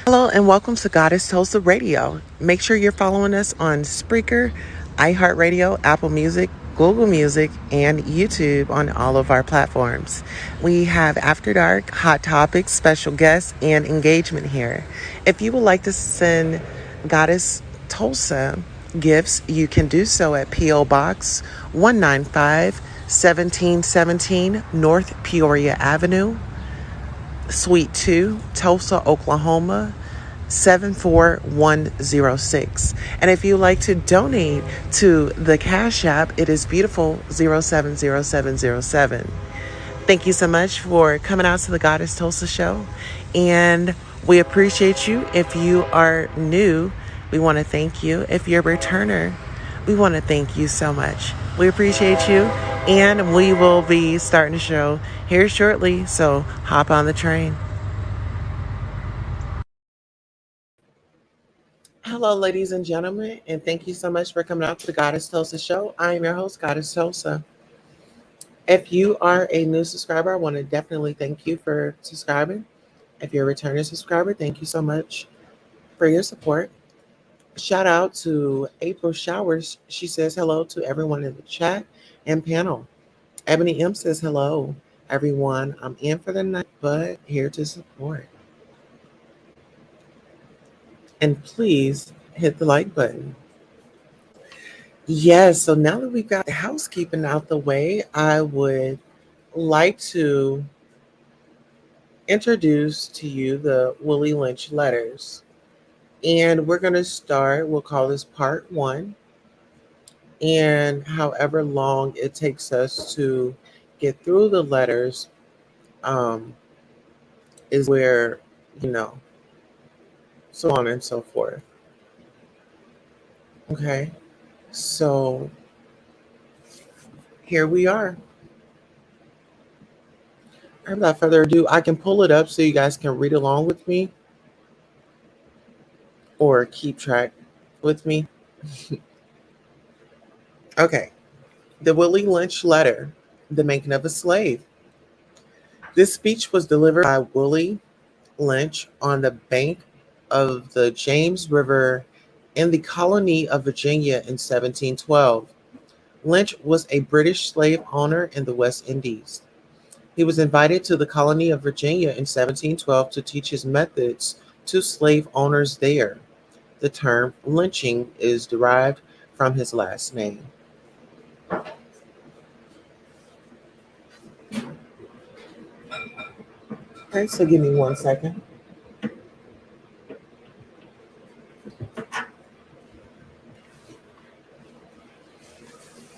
Hello and welcome to Goddess Tulsa Radio. Make sure you're following us on Spreaker, iHeartRadio, Apple Music, Google Music, and YouTube on all of our platforms. We have After Dark, Hot Topics, special guests, and engagement here. If you would like to send Goddess Tulsa gifts, you can do so at P.O. Box 195 1717 North Peoria Avenue, Suite 2, Tulsa, Oklahoma 74106. And if you like to donate to the Cash App, it is beautiful 070707. Thank you so much for coming out to the Goddess Tulsa show. And we appreciate you. If you are new, we want to thank you. If you're a returner, we want to thank you so much. We appreciate you. And we will be starting the show here shortly. So hop on the train. Hello, ladies and gentlemen, and thank you so much for coming out to the Goddess Tulsa show. I am your host, Goddess Tulsa. If you are a new subscriber, I want to definitely thank you for subscribing. If you're a returning subscriber, thank you so much for your support. Shout out to April Showers. She says hello to everyone in the chat and panel. Ebony M says hello, everyone. I'm in for the night, but here to support. And please hit the like button. Yes, so now that we've got the housekeeping out the way, I would like to introduce to you the Willie Lynch letters. And we're going to start, we'll call this part one. And however long it takes us to get through the letters um, is where, you know, so on and so forth. Okay, so here we are. Without further ado, I can pull it up so you guys can read along with me or keep track with me. Okay. The Willie Lynch letter, The Making of a Slave. This speech was delivered by Willie Lynch on the bank of the James River in the colony of Virginia in 1712. Lynch was a British slave owner in the West Indies. He was invited to the colony of Virginia in 1712 to teach his methods to slave owners there. The term lynching is derived from his last name. Okay, so give me 1 second.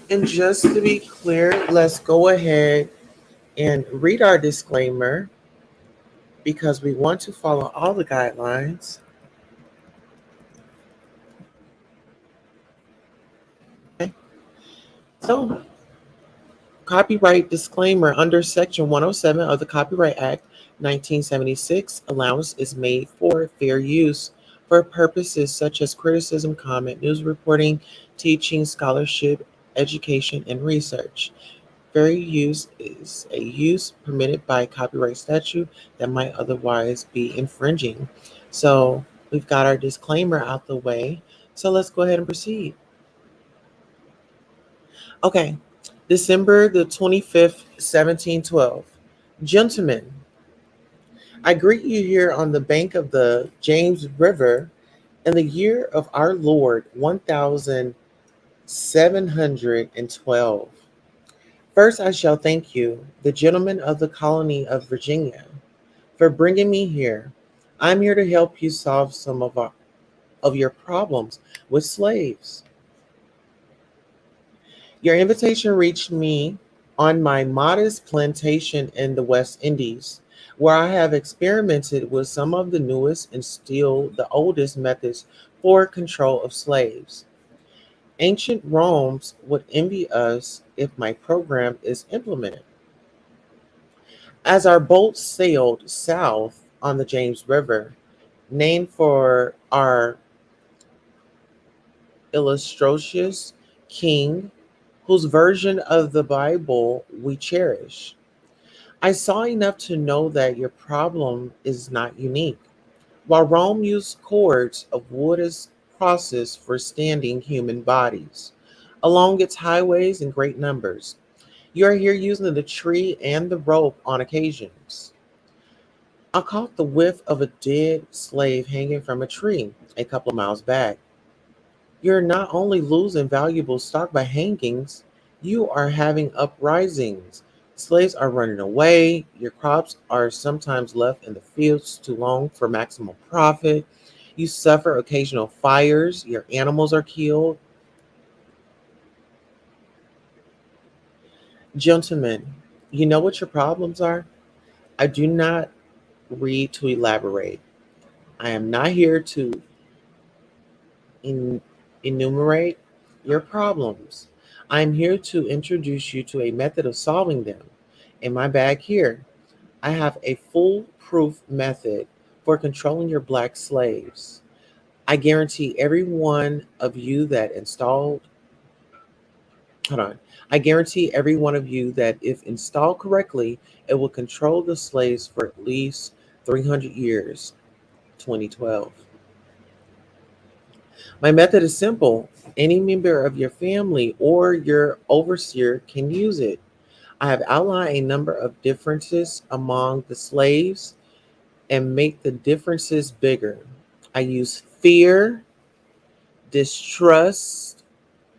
And just to be clear, let's go ahead and read our disclaimer because we want to follow all the guidelines. Okay. So, copyright disclaimer under Section 107 of the Copyright Act 1976, allowance is made for fair use for purposes such as criticism, comment, news reporting, teaching, scholarship, education, and research. Fair use is a use permitted by copyright statute that might otherwise be infringing. So we've got our disclaimer out the way. So let's go ahead and proceed. Okay, December the 25th, 1712. Gentlemen, I greet you here on the bank of the James River in the year of our Lord 1712. First, I shall thank you, the gentlemen of the colony of Virginia, for bringing me here. I'm here to help you solve some of your problems with slaves. Your invitation reached me on my modest plantation in the West Indies, where I have experimented with some of the newest and still the oldest methods for control of slaves. Ancient Rome's would envy us if my program is implemented. As our boat sailed south on the James River, named for our illustrious king, whose version of the Bible we cherish, I saw enough to know that your problem is not unique. while Rome used cords of wood as crosses for standing human bodies along its highways in great numbers. You are here using the tree and the rope on occasions. I caught the whiff of a dead slave hanging from a tree a couple of miles back. You're not only losing valuable stock by hangings, you are having uprisings. Slaves are running away. Your crops are sometimes left in the fields too long for maximum profit. You suffer occasional fires. Your animals are killed. Gentlemen, you know what your problems are? I do not read to elaborate. I am not here to en- enumerate your problems. I'm here to introduce you to a method of solving them. In my bag here, I have a foolproof method for controlling your black slaves. I guarantee every one of you that installed, hold on, I guarantee every one of you that if installed correctly, it will control the slaves for at least 300 years. 2012. My method is simple. Any member of your family or your overseer can use it. I have outlined a number of differences among the slaves and make the differences bigger. I use fear, distrust,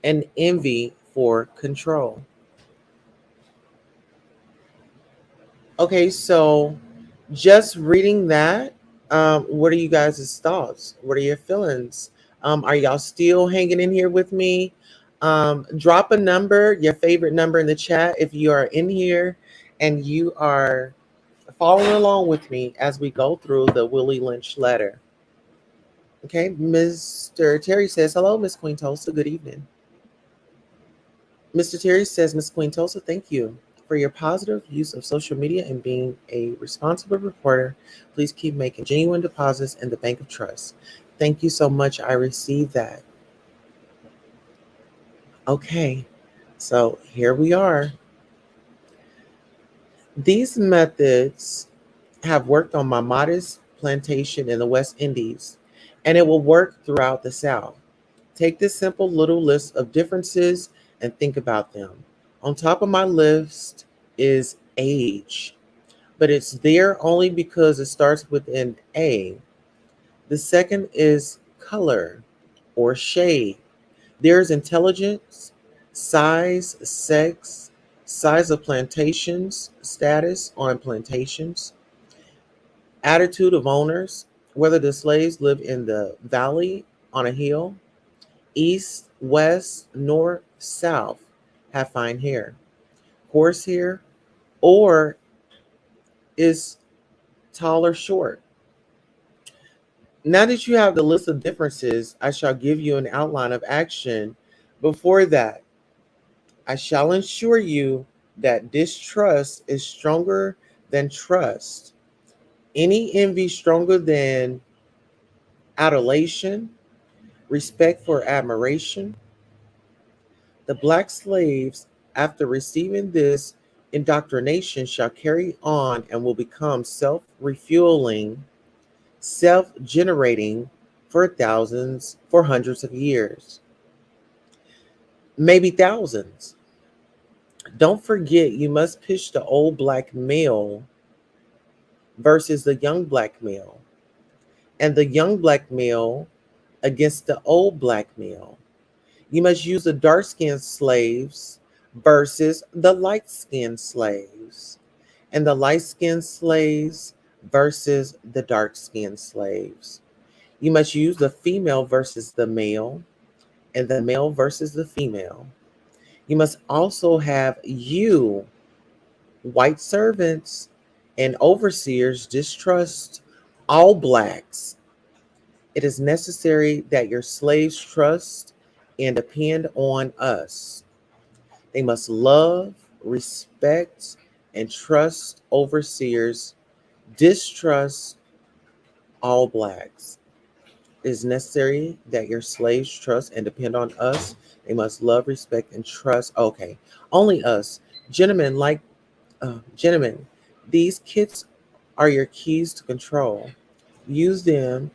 and envy for control. Okay, so just reading that, what are you guys' thoughts? What are your feelings? Are y'all still hanging in here with me? Drop a number, your favorite number in the chat if you are in here and you are following along with me as we go through the Willie Lynch letter. Okay, Mr. Terry says, hello, Miss Queen Tulsa. Good evening. Mr. Terry says, Miss Queen Tulsa, thank you for your positive use of social media and being a responsible reporter. Please keep making genuine deposits in the Bank of Trust. Thank you so much. I received that. Okay, so here we are. These methods have worked on my modest plantation in the West Indies, and it will work throughout the South. Take this simple little list of differences and think about them. On top of my list is age, but it's there only because it starts with an A. The second is color or shade. There's intelligence, size, sex, size of plantations, status on plantations, attitude of owners, whether the slaves live in the valley, on a hill, east, west, north, south, have fine hair, coarse hair, or is tall or short. Now that you have the list of differences, I shall give you an outline of action. Before that, I shall ensure you that distrust is stronger than trust. Any envy stronger than adulation, respect for admiration. The black slaves, after receiving this indoctrination, shall carry on and will become self refueling, self generating for thousands, for hundreds of years, maybe thousands. Don't forget, you must pitch the old black male versus the young black male, and the young black male against the old black male. You must use the dark skinned slaves versus the light skinned slaves, and the light skinned slaves versus the dark skinned slaves. You must use the female versus the male, and the male versus the female. You must also have you, white servants and overseers, distrust all blacks. It is necessary that your slaves trust and depend on us. They must love, respect, and trust overseers, distrust all blacks. It is necessary that your slaves trust and depend on us. They must love, respect, and trust. Okay, only us. Gentlemen, these kids are your keys to control. Use them.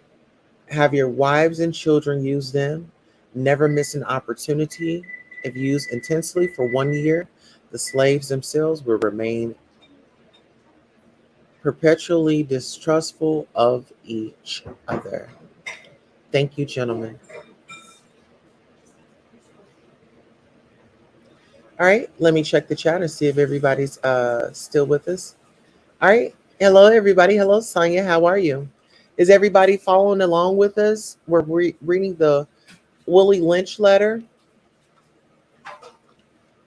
Have your wives and children use them. Never miss an opportunity. If used intensely for 1 year, the slaves themselves will remain perpetually distrustful of each other. Thank you, gentlemen. All right, let me check the chat and see if everybody's still with us. All right, hello everybody. Hello Sonia, how are you? Is everybody following along with us? We're reading the Willie Lynch letter.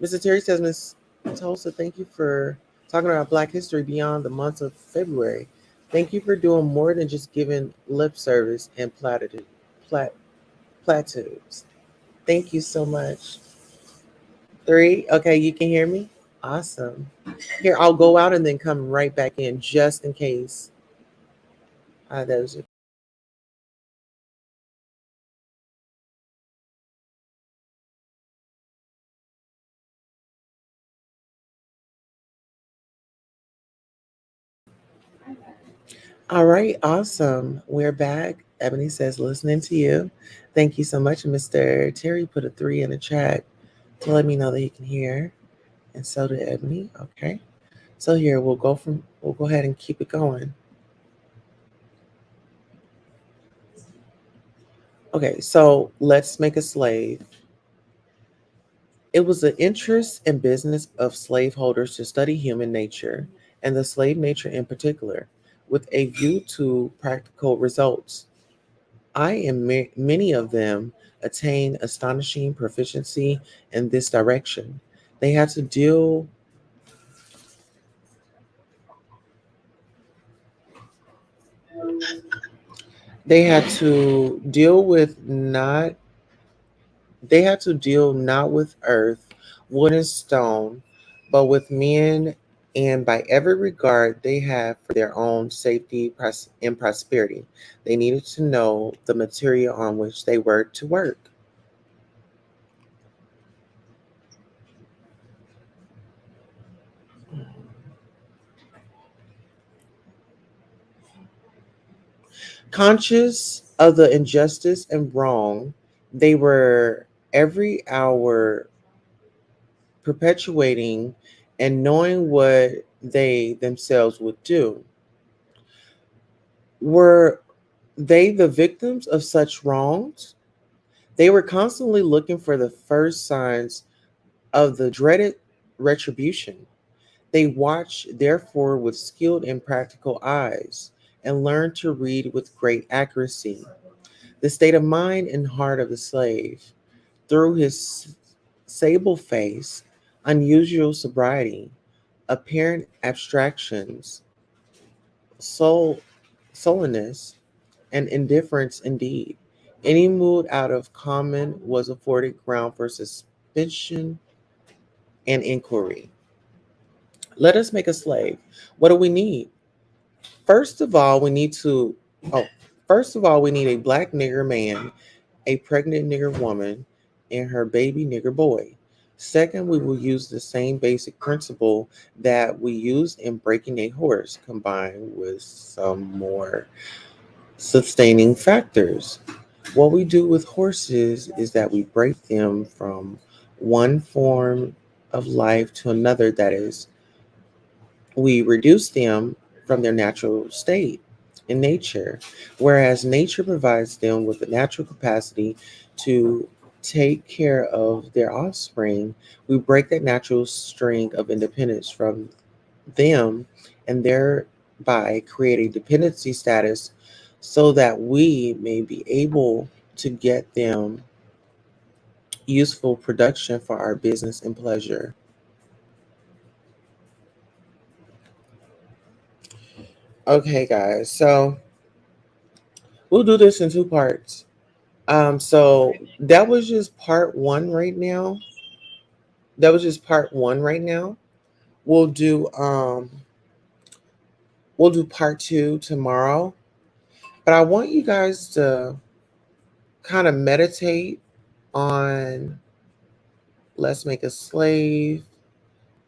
Mr. Terry says, Miss Tulsa, thank you for talking about Black history beyond the months of February. Thank you for doing more than just giving lip service and platitudes. Thank you so much. Three. Okay, you can hear me? Awesome. Here, I'll go out and then come right back in just in case. Those. All right, awesome. We're back. Ebony says, listening to you. Thank you so much. Mr. Terry put a 3 in the chat to let me know that he can hear. And so did Ebony. Okay. So here we'll go ahead and keep it going. Okay, so let's make a slave. It was the interest and business of slaveholders to study human nature, and the slave nature in particular, with a view to practical results. I and many of them attained astonishing proficiency in this direction. They had to deal they had to deal with not they had to deal not with earth, wood and stone, but with men, and by every regard they had for their own safety and prosperity. They needed to know the material on which they were to work. Conscious of the injustice and wrong, they were every hour perpetuating and knowing what they themselves would do. Were they the victims of such wrongs? They were constantly looking for the first signs of the dreaded retribution. They watched, therefore, with skilled and practical eyes and learned to read with great accuracy the state of mind and heart of the slave through his sable face, unusual sobriety, apparent abstractions, soul, sullenness, and indifference indeed. Any mood out of common was afforded ground for suspicion and inquiry. Let us make a slave. What do we need? First of all, we need to oh, first of all, we need a black nigger man, a pregnant nigger woman, and her baby nigger boy. Second, we will use the same basic principle that we use in breaking a horse, combined with some more sustaining factors. What we do with horses is that we break them from one form of life to another, that is, we reduce them from their natural state in nature, whereas nature provides them with the natural capacity to take care of their offspring. We break that natural string of independence from them and thereby create a dependency status so that we may be able to get them useful production for our business and pleasure. Okay, guys, so we'll do this in two parts. So that was just part one right now. That was just part one right now. We'll do um we'll do part two tomorrow. But I want you guys to kind of meditate on let's make a slave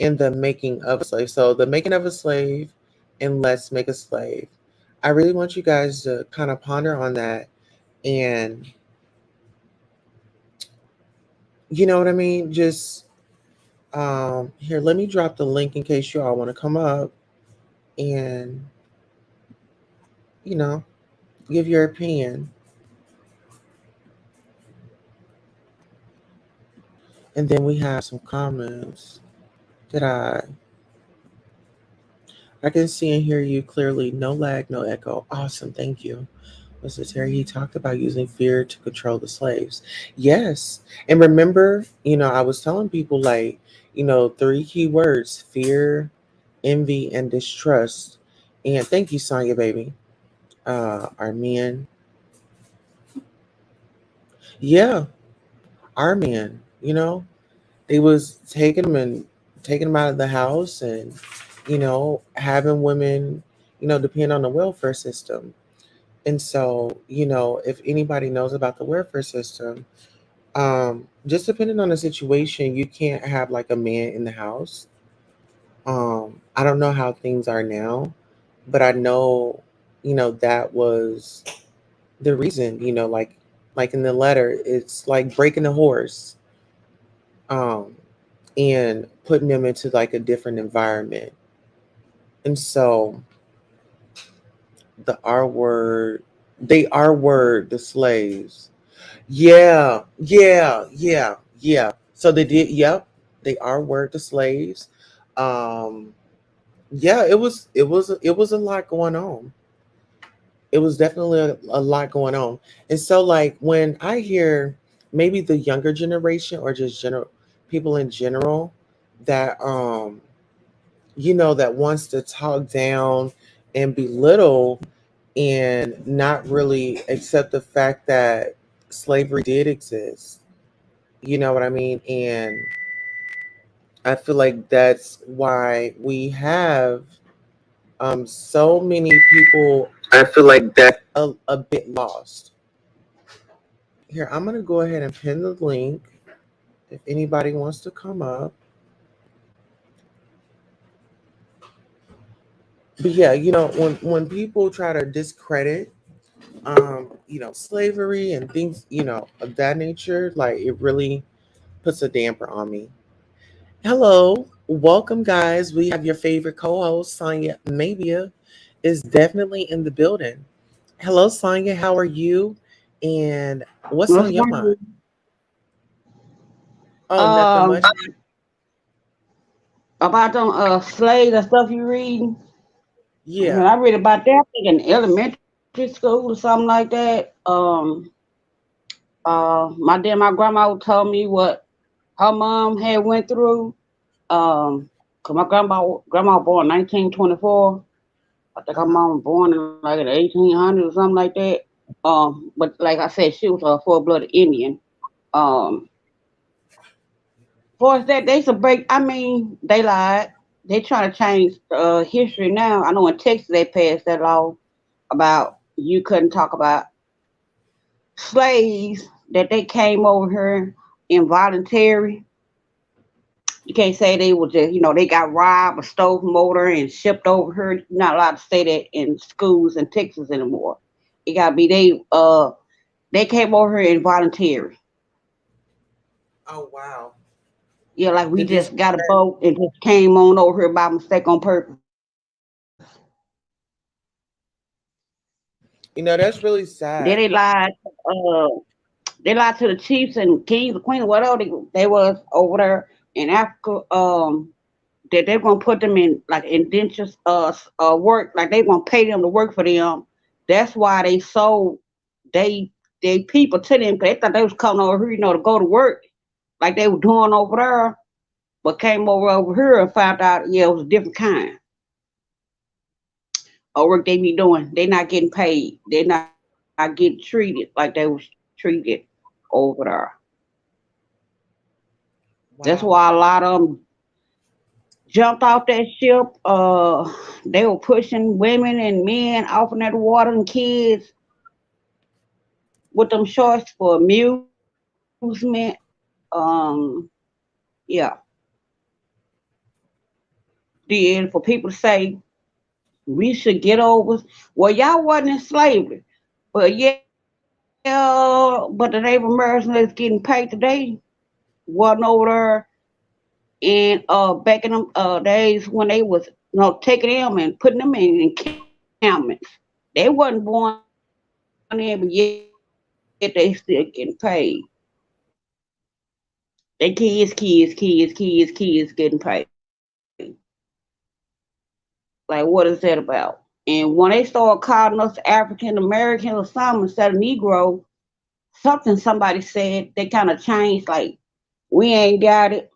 and the making of a slave. So the making of a slave and let's make a slave. I really want you guys to kind of ponder on that. And you know what I mean? Just here, let me drop the link in case you all want to come up and, you know, give your opinion. And then we have some comments that I can see and hear you clearly. No lag, no echo. Awesome. Thank you. Mr. Terry, he talked about using fear to control the slaves. Yes. And remember, I was telling people like, three key words: fear, envy, and distrust. And thank you, Sonya, baby. Our men. Yeah, our men, they was taking them out of the house and, having women, depend on the welfare system. And so, if anybody knows about the welfare system, just depending on the situation, you can't have like a man in the house. I don't know how things are now, but I know, that was the reason, like in the letter, it's like breaking the horse, um, and putting them into like a different environment. And so the R word, they R word the slaves. Yeah, yeah, yeah, yeah. So they did. Yep, they are word the slaves. Um, yeah, it was a lot going on. It was definitely a lot going on. And so, like when I hear maybe the younger generation or just general people in general that that wants to talk down and belittle and not really accept the fact that slavery did exist. You know what I mean? And I feel like that's why we have so many people I feel like that. a bit lost. Here, I'm gonna go ahead and pin the link if anybody wants to come up. But yeah, when people try to discredit slavery and things, of that nature, like it really puts a damper on me. Hello, welcome guys. We have your favorite co-host, Sonya Mabia, is definitely in the building. Hello, Sonya. How are you? And what's on What's your mind? going Oh, nothing on? much. About them slaves and stuff you reading? When Yeah. I read about that, I think in elementary school or something like that. My grandma told me what her mom had went through. Cause my grandma was born 1924. I think Uh her huh. mom was born in like in the 1800s or something like that. But like I said, she was a full-blooded Indian. Um, For that, they should break. I mean, they lied. They trying to change history now. I know in Texas they passed that law about you couldn't talk about slaves that they came over here involuntary. You can't say they were just, they got robbed or stole from over and shipped over here. You're not allowed to say that in schools in Texas anymore. It gotta be they came over here involuntary. Oh wow. Yeah, like we Did this? just got a boat and just came on over here by mistake on purpose. That's really Then sad. they lied to the chiefs and kings and queens, whatever they was over there in Africa. That they're gonna put them in like indentured work, like they gonna pay them to work for them. That's why they sold they they people to them, 'cause they thought they was coming over here, to go to work like they were doing over there, but came over here and found out, yeah, it was a different kind of work they be doing. They not getting paid. They not getting treated like they was treated over there. That's Wow. why a lot of them jumped off that ship. They were pushing women and men off in that water and kids with them shorts for amusement. Yeah. Then for people to say We should get over. Well, y'all wasn't in slavery, but yeah, but the Native Americans that's getting paid today wasn't over there in back in them days when they was taking them and putting them in encampments. They wasn't born in, but yet they still getting paid. They kids getting paid. Like, what is that about? And when they started calling us African Americans or something instead of Negro, somebody said they kind of changed. Like, we ain't got it.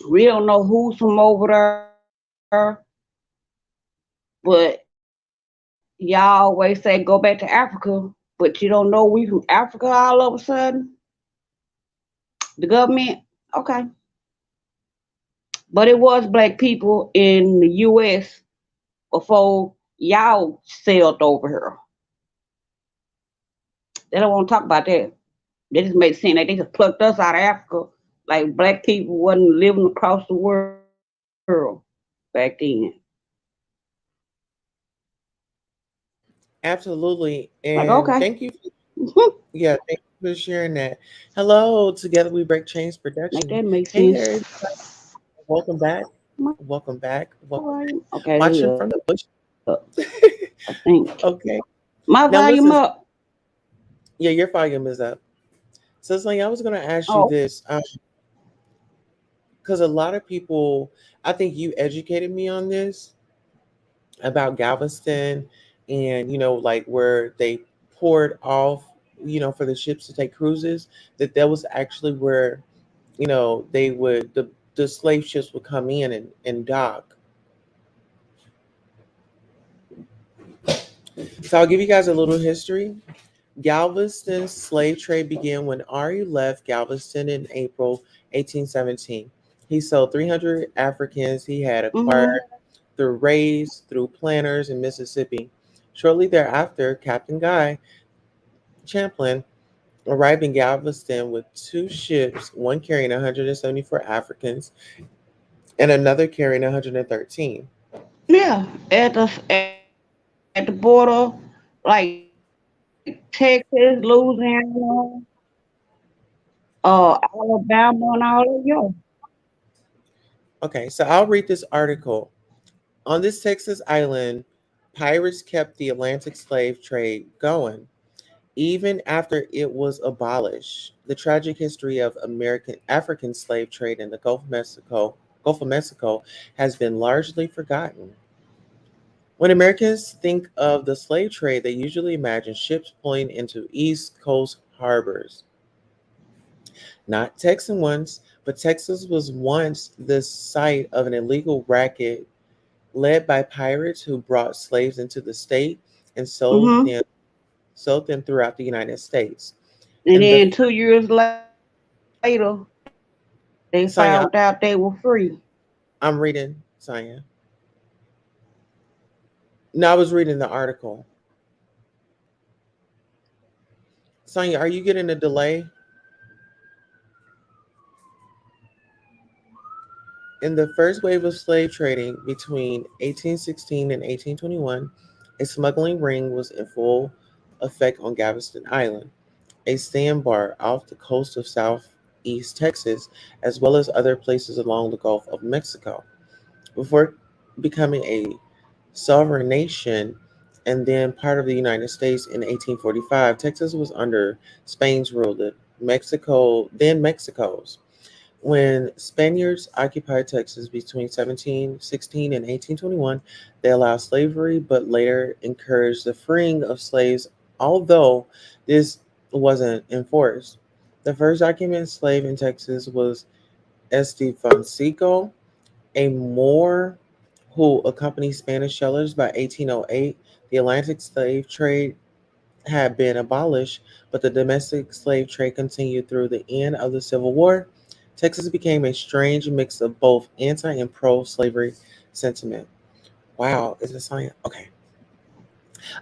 We don't know who's from over there, but y'all always say go back to Africa, but you don't know we from Africa all of a sudden. The government, okay. But it was black people in the US before y'all sailed over here. They don't want to talk about that. They just made it seem like they just plucked us out of Africa, like black people wasn't living across the world back then. Absolutely. Like, And okay. thank you. Yeah, thank you for sharing that. Hello, Together We Break Chains Make production. that make Hey sense. there, welcome back. My Welcome back. Welcome back. volume. Okay, it's Watching up, from the bush. I think. Okay. My volume Now listen, up. yeah, your volume is up. So it's like I was gonna ask you Oh, this, because a lot of people, I think you educated me on this about Galveston, and like where they poured off, for the ships to take cruises, that was actually where, they would the slave ships would come in and dock. So I'll give you guys a little history. Galveston's slave trade began when Ari left Galveston in April 1817. He sold 300 Africans he had mm-hmm. acquired through raids through planters in Mississippi. Shortly thereafter, Captain Guy Champlain arrived in Galveston with two ships, one carrying 174 Africans and another carrying 113. Yeah, at the border, like Texas, Louisiana, Alabama, and all that. Yeah. Okay, so I'll read this article. On this Texas island, pirates kept the Atlantic slave trade going even after it was abolished. The tragic history of American African slave trade in the Gulf of Mexico has been largely forgotten. When Americans think of the slave trade, they usually imagine ships pulling into East Coast harbors, not Texan ones, but Texas was once the site of an illegal racket led by pirates who brought slaves into the state and Mm-hmm. sold them throughout the United States. And And the then 2 years later, they found out they were Saya, free. I'm reading Saya. No, I was reading the article. Sonia, are you getting a delay? In the first wave of slave trading between 1816 and 1821, a smuggling ring was in full effect on Galveston Island, a sandbar off the coast of southeast Texas, as well as other places along the Gulf of Mexico. Before becoming a sovereign nation and then part of the United States in 1845, Texas was under Spain's rule, then Mexico's. When Spaniards occupied Texas between 1716 and 1821, they allowed slavery but later encouraged the freeing of slaves, although this wasn't enforced. The first documented slave in Texas was Estefancico, a Moor who accompanied Spanish settlers by 1808. The Atlantic slave trade had been abolished, but the domestic slave trade continued through the end of the Civil War. Texas became a strange mix of both anti and pro slavery sentiment. Wow, is it Sonya? Okay.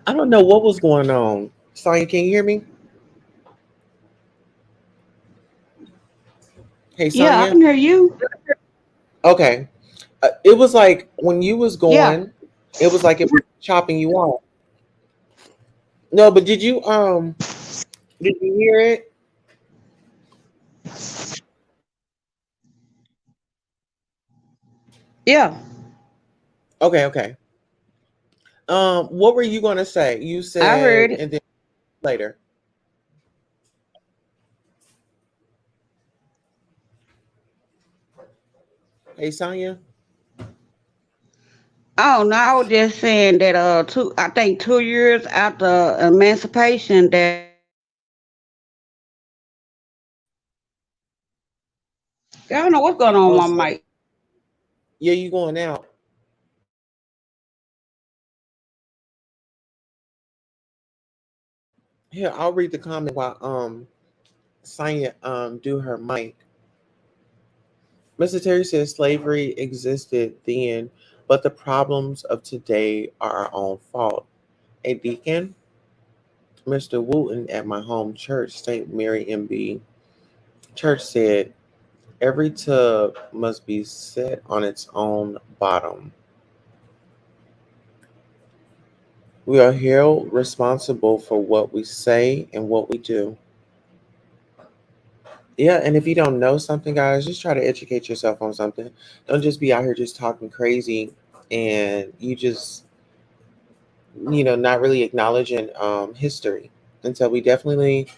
I don't know what was going on. Sonya, can you hear me? Hey, Yeah, I Sonya? can hear you. Okay. It was like when you was Yeah. going. It was like it was chopping you off. No, but did you hear it? Yeah, Okay, okay. What were you gonna say? You I heard said, it. and then later. Hey, Sonya. Oh no, I was just saying that I think 2 years after emancipation that I don't know what's going on Oh, with my so mic. yeah, you going out? Here, I'll read the comment while Sonya do her mic. Mr. Terry says slavery existed then, but the problems of today are our own fault. A deacon, Mr. Wooten at my home church, St. Mary MB Church said, every tub must be set on its own bottom. We are held responsible for what we say and what we do. Yeah, and if you don't know something, guys, just try to educate yourself on something. Don't just be out here just talking crazy and you just, not really acknowledging history. And so we definitely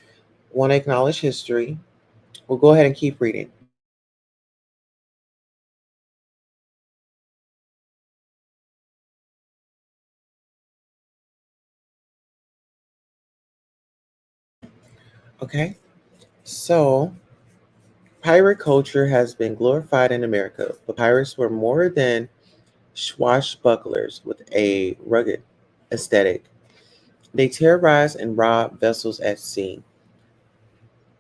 want to acknowledge history. We'll go ahead and keep reading. Okay. So, pirate culture has been glorified in America, but pirates were more than swashbucklers with a rugged aesthetic. They terrorized and robbed vessels at sea.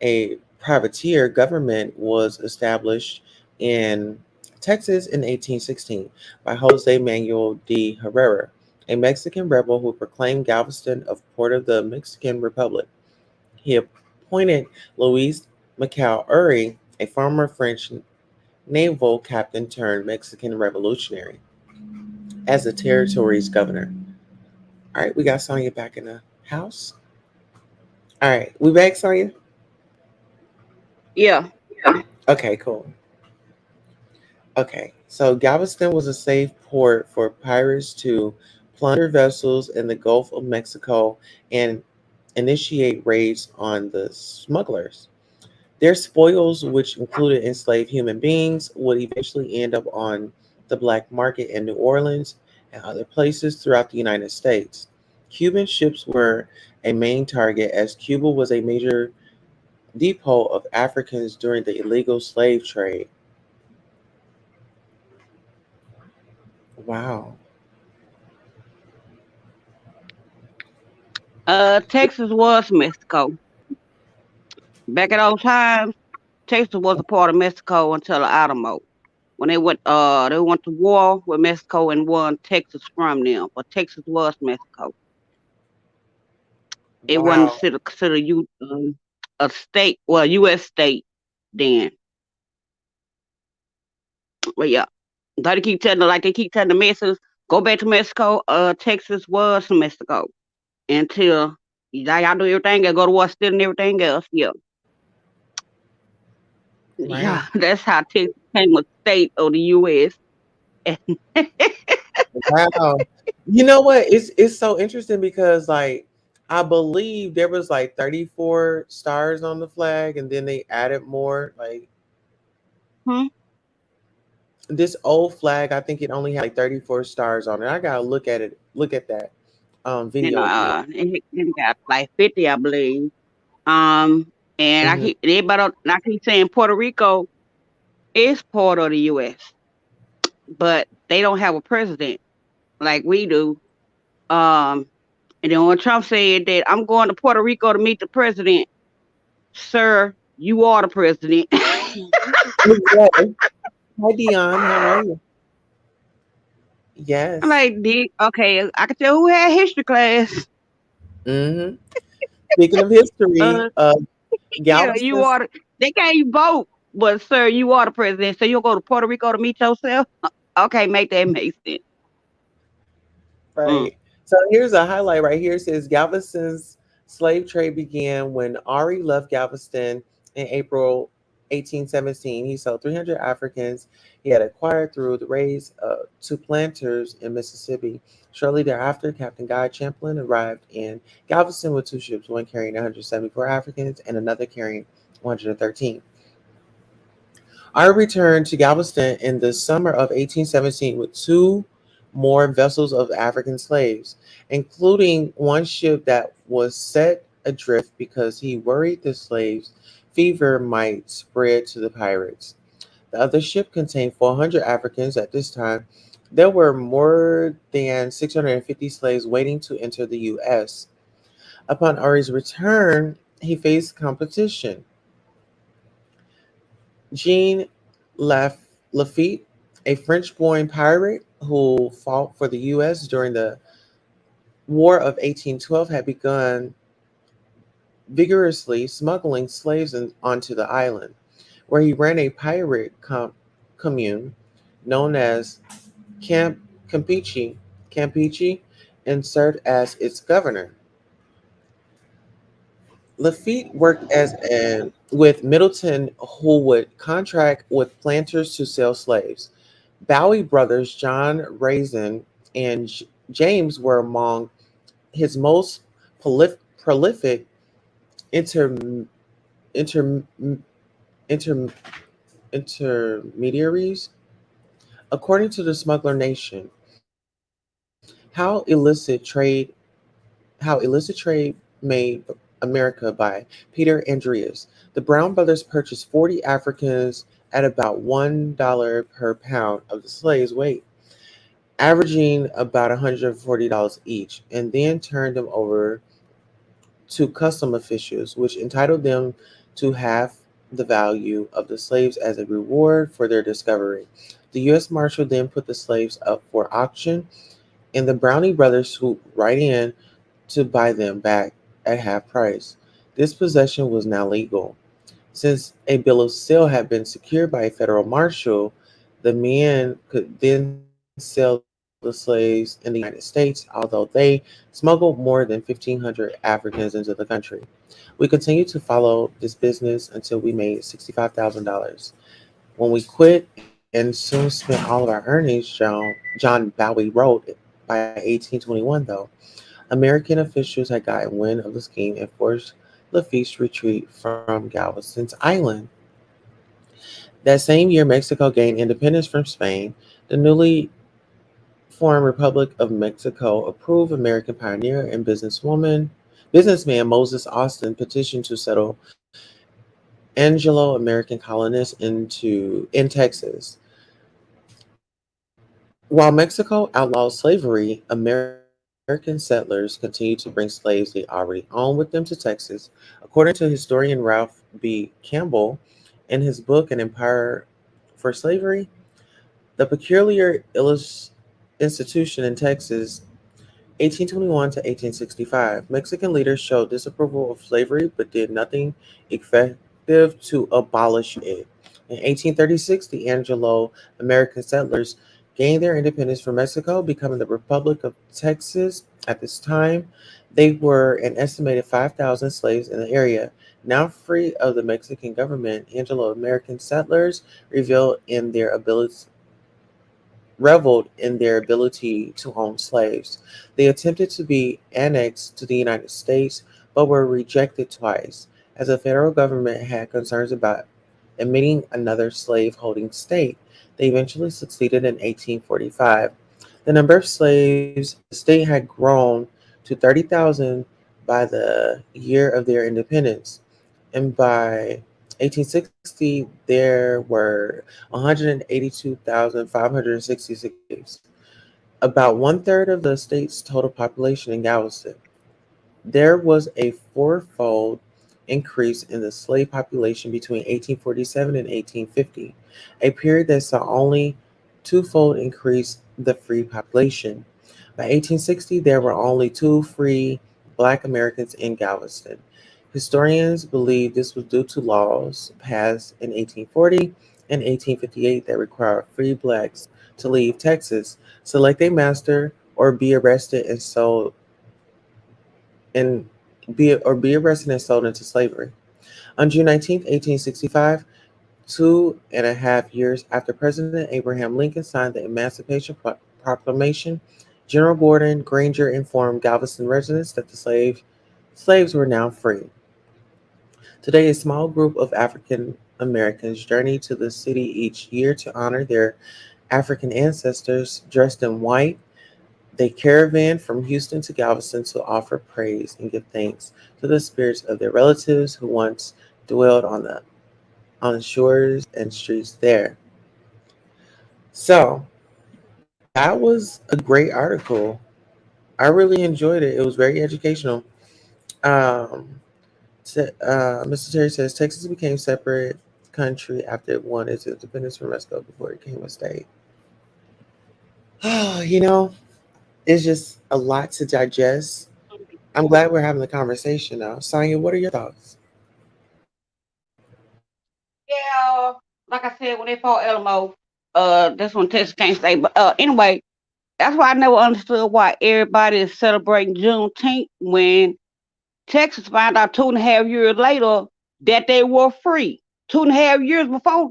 A privateer government was established in Texas in 1816 by Jose Manuel de Herrera, a Mexican rebel who proclaimed Galveston a port of the Mexican Republic. He appointed Louis Macau Uri, a former French naval captain turned Mexican revolutionary, as the territory's governor. All right, we got Sonya back in the house. All right, we back, Sonya? Yeah. Okay, cool. Okay, so Galveston was a safe port for pirates to plunder vessels in the Gulf of Mexico and initiate raids on the smugglers. Their spoils, which included enslaved human beings, would eventually end up on the black market in New Orleans and other places throughout the United States. Cuban ships were a main target as Cuba was a major depot of Africans during the illegal slave trade. Wow. Texas was Mexico. Back at those times, Texas was a part of Mexico until the Alamo. When they went to war with Mexico and won Texas from them. But Texas was Mexico. It wasn't Wow. considered a state, well, U.S. state then. But yeah, they keep telling the Mexicans, go back to Mexico. Texas was Mexico until y'all do everything and go to war still and everything else. Yeah, Right. yeah, that's how Texas became a state of the U.S. Wow. You know what? It's so interesting because like I believe there was like 34 stars on the flag and then they added more. Like Hmm? this old flag, I think it only had like 34 stars on it. I gotta look at that video again. It got like 50, I believe. Um, and Hmm. I keep saying Puerto Rico is part of the U.S., but they don't have a president like we do. Um, and then when Trump said that I'm going to Puerto Rico to meet the president, sir, you are the president. Yes. Hi Dion, how are you? I'm Yes. like, okay, I can tell who had history class. Hmm. Speaking of history, Uh, yeah, you Galveston. are. They can't vote, but sir, you are the president. So you'll go to Puerto Rico to meet yourself. Okay, make that make sense. Mm. Right. So here's a highlight right here. It says Galveston's slave trade began when Ari left Galveston in April 1817. He sold 300 Africans he had acquired through the raids to planters in Mississippi. Shortly thereafter, Captain Guy Champlain arrived in Galveston with two ships, one carrying 174 Africans and another carrying 113. I returned to Galveston in the summer of 1817 with two more vessels of African slaves, including one ship that was set adrift because he worried the slaves' fever might spread to the pirates. The other ship contained 400 Africans at this time. There were more than 650 slaves waiting to enter the U.S. Upon Ari's return, he faced competition. Jean Lafitte, a French-born pirate who fought for the U.S. during the War of 1812, had begun vigorously smuggling slaves onto the island, where he ran a pirate commune known as Camp Campeche, and served as its governor. Lafitte worked with Middleton, who would contract with planters to sell slaves. Bowie brothers John Raisin and James were among his most prolific inter, inter, inter, intermediaries. According to the Smuggler Nation, how illicit trade made America by Peter Andreas. The Brown brothers purchased 40 Africans at about $1 per pound of the slaves' weight, averaging about $140 each, and then turned them over to custom officials, which entitled them to half the value of the slaves as a reward for their discovery. The U.S. Marshal then put the slaves up for auction, and the Brownie brothers swooped right in to buy them back at half price. This possession was now legal. Since a bill of sale had been secured by a federal marshal, the men could then sell the slaves in the United States, although they smuggled more than 1,500 Africans into the country. We continued to follow this business until we made $65,000. When we quit and soon spent all of our earnings, John Bowie wrote, by 1821, though, American officials had gotten wind of the scheme and forced Lafitte's retreat from Galveston's island. That same year, Mexico gained independence from Spain. The newly formed Republic of Mexico approved American pioneer and businessman Moses Austin petition to settle Anglo-American colonists in Texas. While Mexico outlawed slavery, American settlers continued to bring slaves they already owned with them to Texas. According to historian Ralph B. Campbell, in his book An Empire for Slavery, the peculiar institution in Texas, 1821 to 1865, Mexican leaders showed disapproval of slavery but did nothing effective to abolish it. In 1836, the Anglo American settlers gained their independence from Mexico, becoming the Republic of Texas. At this time, they were an estimated 5,000 slaves in the area. Now free of the Mexican government, Anglo American settlers revealed in their ability reveled in their ability to own slaves. They attempted to be annexed to the United States, but were rejected twice, as the federal government had concerns about admitting another slave holding state. They eventually succeeded in 1845. The number of slaves in the state had grown to 30,000 by the year of their independence, and by 1860 there were 182,566 slaves, about one third of the state's total population in Galveston. There was a fourfold increase in the slave population between 1847 and 1850, a period that saw only twofold increase the free population. By 1860, there were only two free Black Americans in Galveston. Historians believe this was due to laws passed in 1840 and 1858 that required free blacks to leave Texas, select a master, or be arrested and sold and be arrested and sold into slavery. On June 19th, 1865, 2.5 years after President Abraham Lincoln signed the Emancipation Proclamation, General Gordon Granger informed Galveston residents that the slaves were now free. Today, a small group of African Americans journey to the city each year to honor their African ancestors dressed in white. They caravan from Houston to Galveston to offer praise and give thanks to the spirits of their relatives who once dwelled on the shores and streets there. So that was a great article. I really enjoyed it. It was very educational. Um, Mr. Terry says Texas became separate country after it won its independence from Mexico before it became a state. You know, it's just a lot to digest. I'm glad we're having the conversation now. Sonia, what are your thoughts? Yeah, like I said, when they fought Alamo, that's when Texas can't stay. But anyway, that's why I never understood why everybody is celebrating Juneteenth when Texas found out 2.5 years later that they were free. 2.5 years before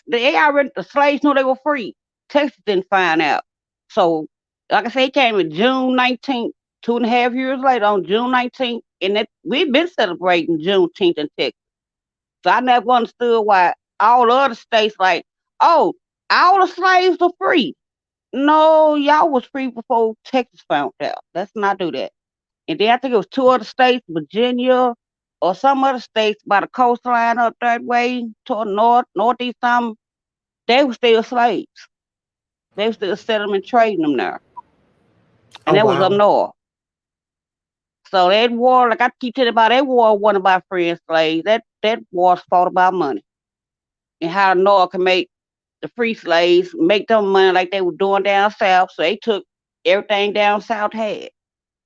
they already the slaves knew they were free. Texas didn't find out. So like I said, it came in June 19th, 2.5 years later on June 19th, and that we've been celebrating Juneteenth in Texas. So I never understood why all the other states like, oh, all the slaves are free. No, y'all was free before Texas found out. Let's not do that. And then I think it was two other states, Virginia or some other states by the coastline up that way toward northeast some, they were still slaves. They were still selling and trading them there. Oh, And that was up wow. north. So that war, like I keep telling you about that war wasn't about freeing slaves. That war's fought about money. And how the North can make the free slaves make them money like they were doing down south. So they took everything down south had.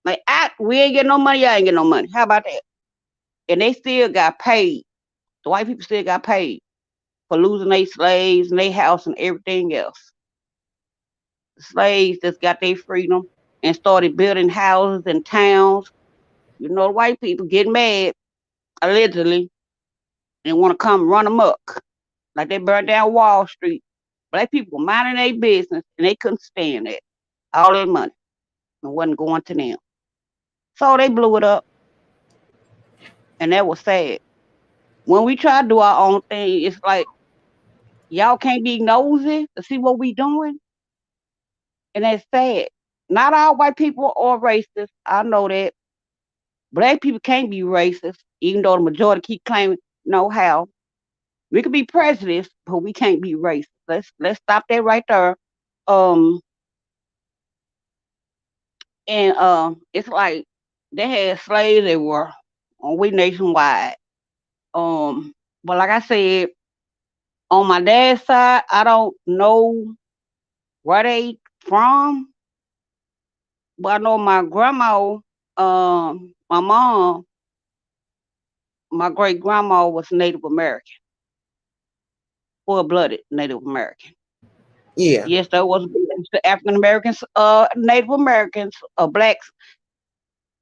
Like we ain't getting no money, y'all ain't getting no money. How about that? And they still got paid. The white people still got paid for losing their slaves and their house and everything else. The slaves just got their freedom and started building houses and towns. You know, the white people get mad, allegedly, and want to come run amok. Like they burned down Wall Street. Black people were minding their business and they couldn't stand it. All their money and wasn't going to them. So they blew it up, and that was sad. When we try to do our own thing, it's like y'all can't be nosy to see what we doing, and that's sad. Not all white people are racist. I know that. Black people can't be racist, even though the majority keep claiming no how. We could be prejudiced, but we can't be racist. Let's stop that right there. Um and it's like they had slaves everywhere on we nationwide. Um but like I said, on my dad's side, I don't know where they from, but I know my grandma, my mom, my great grandma was Native American, full blooded Native American. Yeah. Yes, there was the African Americans, Native Americans, blacks,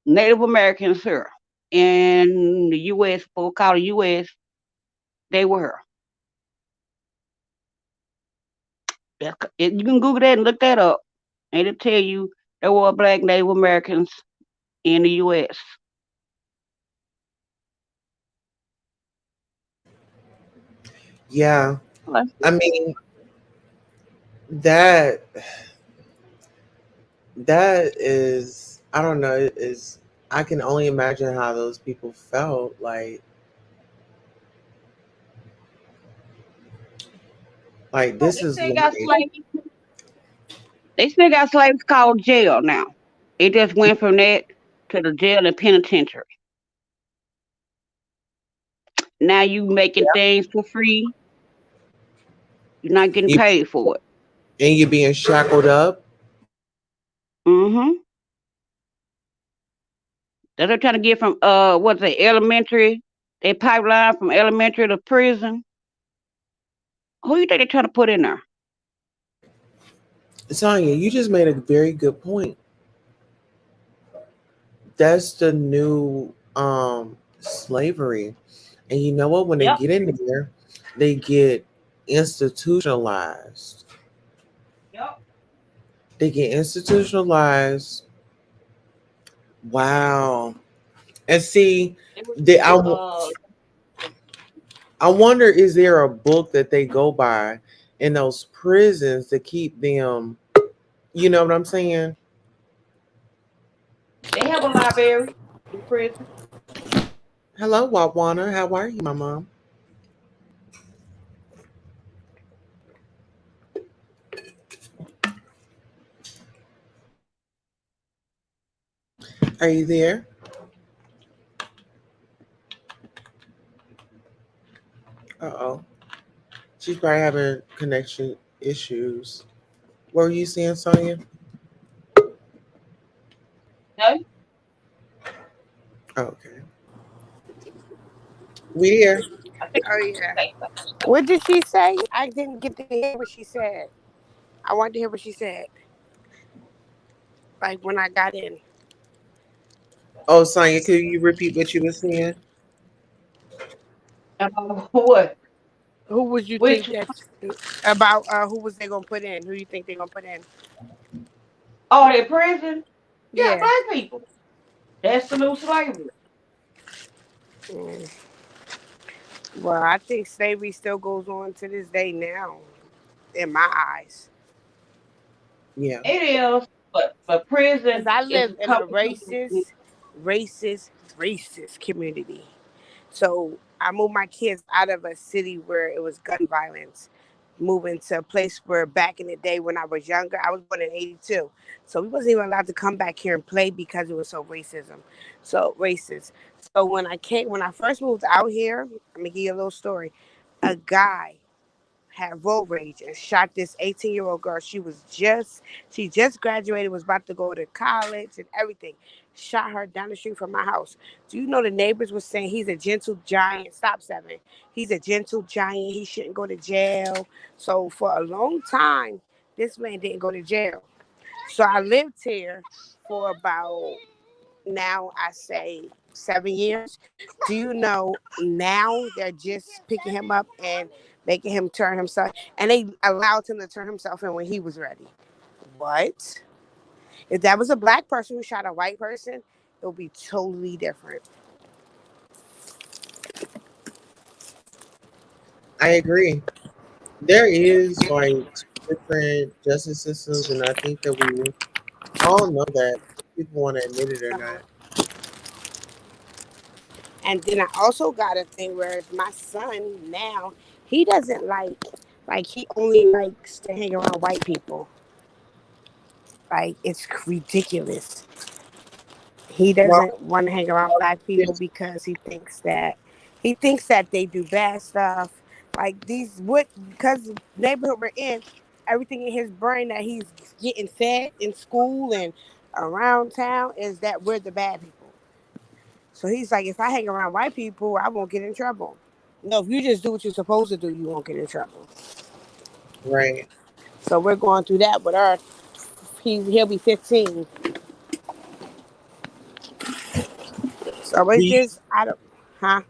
Native Americans here in the U.S. Full call the U.S. They were here. You can Google that and look that up, and it'll tell you there were black Native Americans in the U.S. Yeah. I mean, that that is, I don't know, it is, I can only imagine how those people felt. Like Oh, this is like, they still got slaves called jail now. It just went from that to the jail and penitentiary. Now you making things for free. You're not getting you, paid for it. and you're being shackled up. Mm-hmm. They're trying to get from what's it, elementary, they pipeline from elementary to prison. Who you think they're trying to put in there? Sonya, you just made a very good point. That's the new slavery. And you know what? When they Yep. get in there, they get institutionalized. Yep. They get institutionalized. Wow. And see, They were they, I, doing, w- I wonder, is there a book that they go by in those prisons to keep them, you know what I'm saying? they have a library in prison. Hello, Wawana. How are you, my mom? Are you there? Uh-oh. She's probably having connection issues. What were you saying, Sonia? No, Okay. We here. I think Oh yeah. they What did she say? I didn't get to hear what she said. I wanted to hear what she said. Like when I got in. Oh, Sonia, could you repeat what you were saying? what? Who would you Which think that's about? Who was they gonna put in? Who you think they gonna put in? oh, they prison? Yeah, Yeah. black people. That's the new slavery. Mm. Well, I think slavery still goes on to this day now, in my eyes. Yeah. It is, but Cause prison I is live a in a couple people. racist, racist community. So I moved my kids out of a city where it was gun violence, moving to a place where back in the day when I was younger, I was born in '82, so we wasn't even allowed to come back here and play because it was so racist. So when I first moved out here, let me give you a little story. A guy had road rage and shot this 18-year-old girl. She just graduated, was about to go to college and everything. Shot her down the street from my house. Do you know the neighbors were saying he's a gentle giant? Stop, Seven. He's a gentle giant. He shouldn't go to jail. So for a long time, this man didn't go to jail. So I lived here for about, now I say, 7 years. Do you know now they're just picking him up and making him turn himself, and they allowed him to turn himself in when he was ready. What? If that was a black person who shot a white person, it would be totally different. I agree. There is like different justice systems, and I think that we all know that. People want to admit it or not. And then I also got a thing where my son now, he doesn't like he only likes to hang around white people. Like it's ridiculous. He Well, doesn't want to hang around black people yes, because he thinks that they do bad stuff. Like these what because the neighborhood we're in, everything in his brain that he's getting fed in school and around town is that we're the bad people. So he's like, if I hang around white people, I won't get in trouble. No, if you just do what you're supposed to do, you won't get in trouble. right. So we're going through that with our he'll be 15. So Do it's you just I don't huh?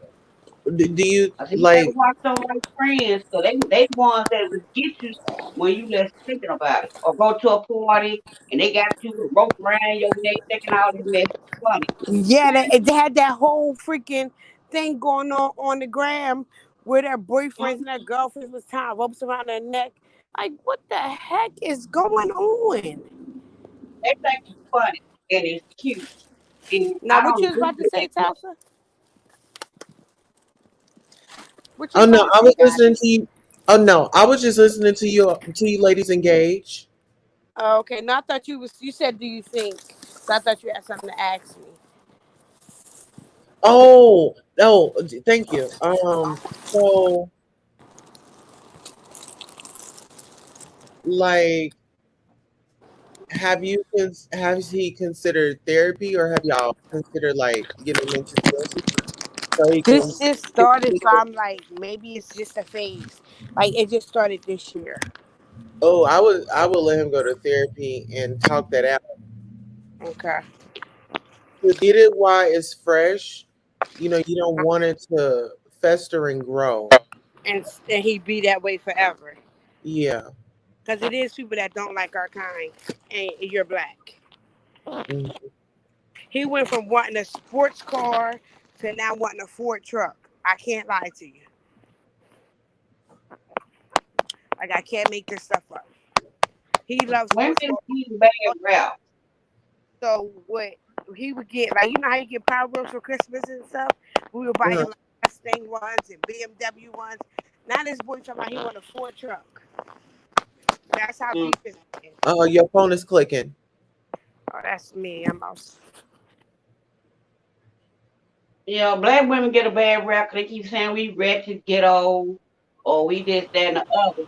do you I said you better like? watch them white friends, so they the ones that will get you when you less thinking about it. Or go to a party and they got you with rope around your neck, taking all this mess. Funny. Yeah, they had that whole freaking thing going on the gram where their boyfriends and their girlfriends was tying ropes around their neck. Like, what the heck is going on? They think it's funny and it's cute. And Now, I what don't you was agree about to with that say, stuff. Tulsa? What you Oh was about no, to I say, was listening to Goddess? you. Oh no, I was just listening to you ladies engage. Oh, okay. No, I thought you was. You said, "Do you think?" So I thought you had something to ask me. Oh, oh, thank you. So like, has he considered therapy, or have y'all considered like getting him into therapy so he can? This just started, so I'm like, maybe it's just a phase. Like it just started this year. Oh, I would let him go to therapy and talk that out. Okay. to get it while it's fresh. You don't want it to fester and grow. and he be that way forever. Yeah. Because it is people that don't like our kind, and you're black. Mhm. He went from wanting a sports car to now wanting a Ford truck. I can't lie to you. Like I can't make this stuff up. He loves Women sports cars. need bad rap. So what he would get, like you know how you get power wheels for Christmas and stuff? We would buy Uh-huh. him like Mustang ones and BMW ones. Now this boy talking about he want a Ford truck. That's how Mm. deep it is. Your phone is clicking. Oh, that's me. I'm out. Yeah, black women get a bad rap 'cause they keep saying we wretched, ghetto, or we this, that, and the other.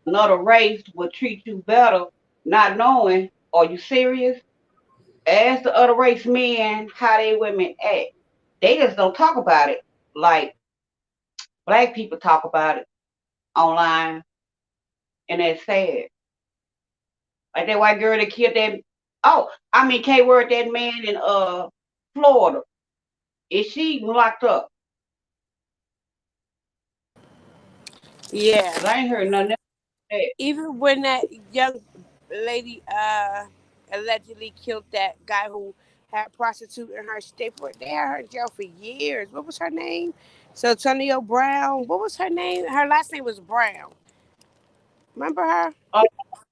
Another race will treat you better, not knowing, are you serious? Ask the other race men how they women act. They just don't talk about it like black people talk about it online, and that's sad. Like that white girl that killed that. Oh, I mean, K word that man in Florida. Is she locked up? Yeah. Cause I ain't heard nothing else that. Even when that young lady allegedly killed that guy who had prostitute in her state, they had her in jail for years. What was her name? So Antonio Brown. What was her name? Her last name was Brown. Remember her? Uh,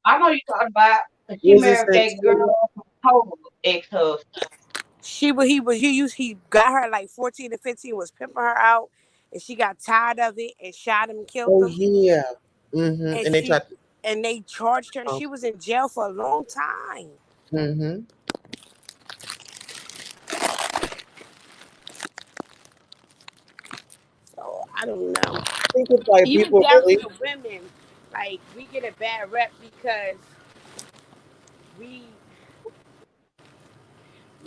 I know you talking about. 'Cause she Was it married that Santana? girl from Tulsa, ex-husband. He got her like 14 to 15, was pimping her out, and she got tired of it and shot him and killed Oh him. yeah. Mm-hmm. And And they she tried to. and they charged her and Oh. she was in jail for a long time. Mm-hmm. So I don't know. I think it's like Even people down to really. the women, like we get a bad rep because we.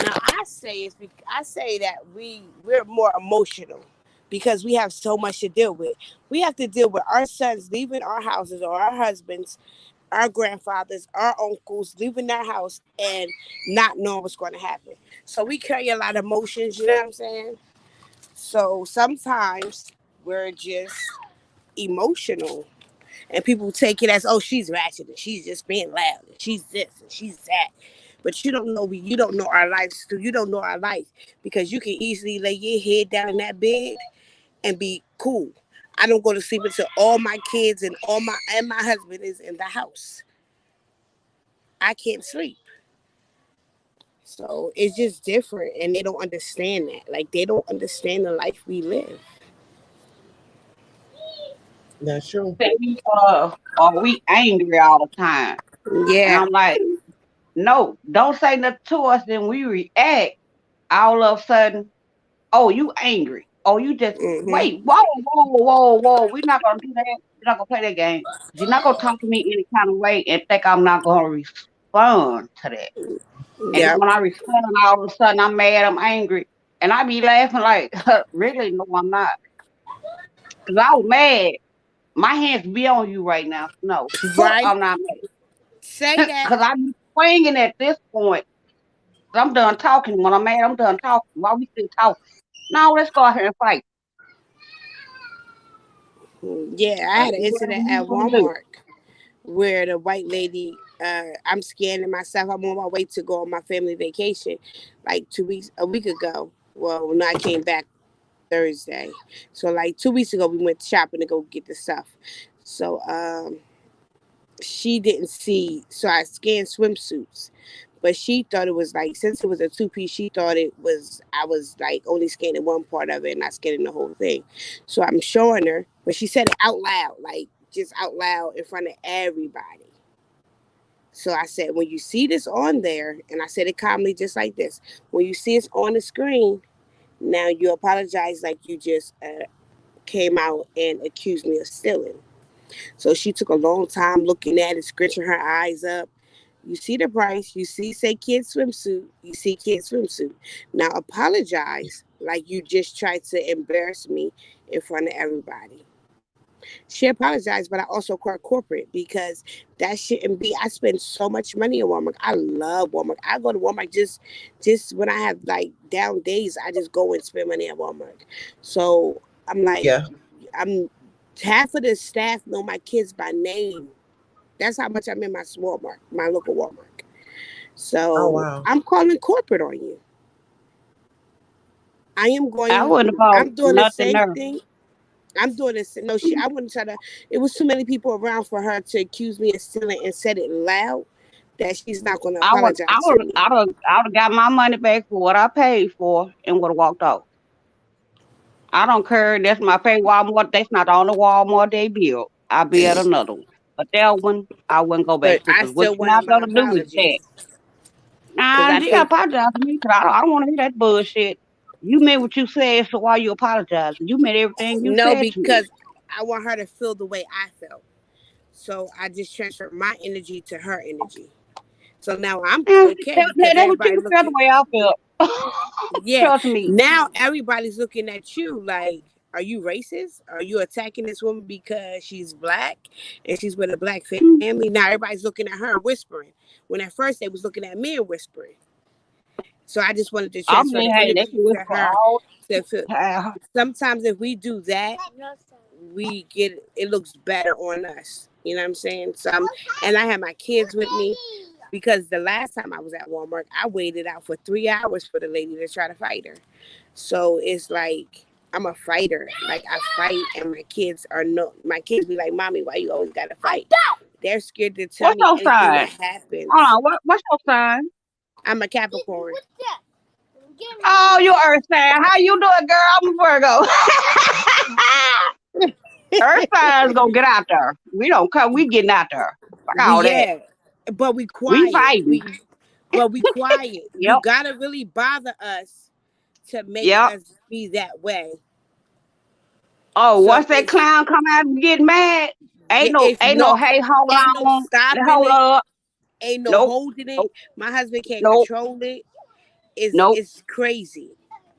Now I say that we're more emotional because we have so much to deal with. We have to deal with our sons leaving our houses or our husbands, our grandfathers, our uncles leaving their house and not knowing what's going to happen. So we carry a lot of emotions. You know what I'm saying? So sometimes we're just emotional. And people take it as, oh, she's ratchet and she's just being loud and she's this and she's that. But you don't know our lives too. You don't know our life because you can easily lay your head down in that bed and be cool. I don't go to sleep until all my kids and my husband is in the house. I can't sleep. So it's just different and they don't understand that. Like they don't understand the life we live. That's true. Say or we angry all the time. And Yeah. I'm like, no, don't say nothing to us. Then we react all of a sudden. Oh, you angry? Oh, you just Hmm. wait. Whoa, whoa, whoa, whoa. We're not gonna do that. We're not gonna play that game. You're not gonna talk to me any kind of way and think I'm not gonna respond to that. And then Yeah. when I respond, all of a sudden I'm mad. I'm angry, and I be laughing like, really? No, I'm not. Cause I was mad. My hands be on you right now. No, Right. I'm not Say mad. that. Cause I'm swinging at this point. I'm done talking. When I'm mad, I'm done talking. Why we still talking? No, let's go out here and fight. Yeah, I Like, had an whatever incident you at gonna do. Walmart where the white lady, I'm scanning myself. I'm on my way to go on my family vacation like a week ago. Well, when I came back Thursday. So like 2 weeks ago, we went shopping to go get the stuff. So she didn't see, so I scanned swimsuits. But she thought it was like, since it was a two-piece, she thought I was like only scanning one part of it and not scanning the whole thing. So I'm showing her, but she said it out loud, like just out loud in front of everybody. So I said, when you see this on there, and I said it calmly just like this, when you see it's on the screen, now you apologize like you just came out and accused me of stealing. So she took a long time looking at it, scratching her eyes up. You see the price, you see say kid swimsuit, you see kid swimsuit. Now apologize like you just tried to embarrass me in front of everybody. She apologized, but I also called corporate because that shouldn't be. I spend so much money at Walmart. I love Walmart. I go to Walmart just when I have like down days. I just go and spend money at Walmart. So I'm like, Yeah. I'm half of the staff know my kids by name. That's how much I'm in my Walmart, my local Walmart. Oh So wow. I'm calling corporate on you. I am I going. wouldn't have bought I'm doing the nothing same there. thing. I'm doing this. No, I wouldn't try to. It was too many people around for her to accuse me of stealing and said it loud that she's not going to I would, I apologize to would, me. I would have got my money back for what I paid for and would have walked off. I don't care. That's my pay Walmart. That's not the only Walmart they built. I'll be at another one. But that one, I wouldn't go back But to I because what still you're wanted not my going to do is that. apologies because Nah, I you think apologize to me because I don't want to hear that bullshit. You meant what you said, so why you apologizing? You meant everything you no, said to me. because I want her to feel the way I felt. So I just transferred my energy to her energy. So now I'm And okay because that what everybody you felt looking. the way I felt. Yeah. Trust me. Now everybody's looking at you like, are you racist? Are you attacking this woman because she's black and she's with a black family? Now everybody's looking at her and whispering. When at first they was looking at me and whispering. So I just wanted to I transfer the mean, hey, they energy can to whisper her. all To feel. time. Sometimes if we do that, we get it looks better on us. You know what I'm saying? And I had my kids with me because the last time I was at Walmart, I waited out for 3 hours for the lady to try to fight her. So it's like I'm a fighter. Like I fight, and my kids are no. My kids be like, "Mommy, why you always gotta fight?" They're scared to tell What's me your anything sign? that Hold happens. on, what's your sign? I'm a Capricorn. Oh, you Earth sign. How you doing, girl? I'm a Virgo. Earth signs gonna get out there. We don't come. We getting out there. Fuck We all that. yeah, but we We quiet. fighting. We quiet. You Yep. gotta really bother us to make Yep. us be that way. Oh, So once that clown come out and get mad, yeah, if ain't no, no hey, hold ain't no on, stopping hold it, up. ain't no Nope. holding it. Nope. My husband can't Nope. control it. It's Nope. it's crazy.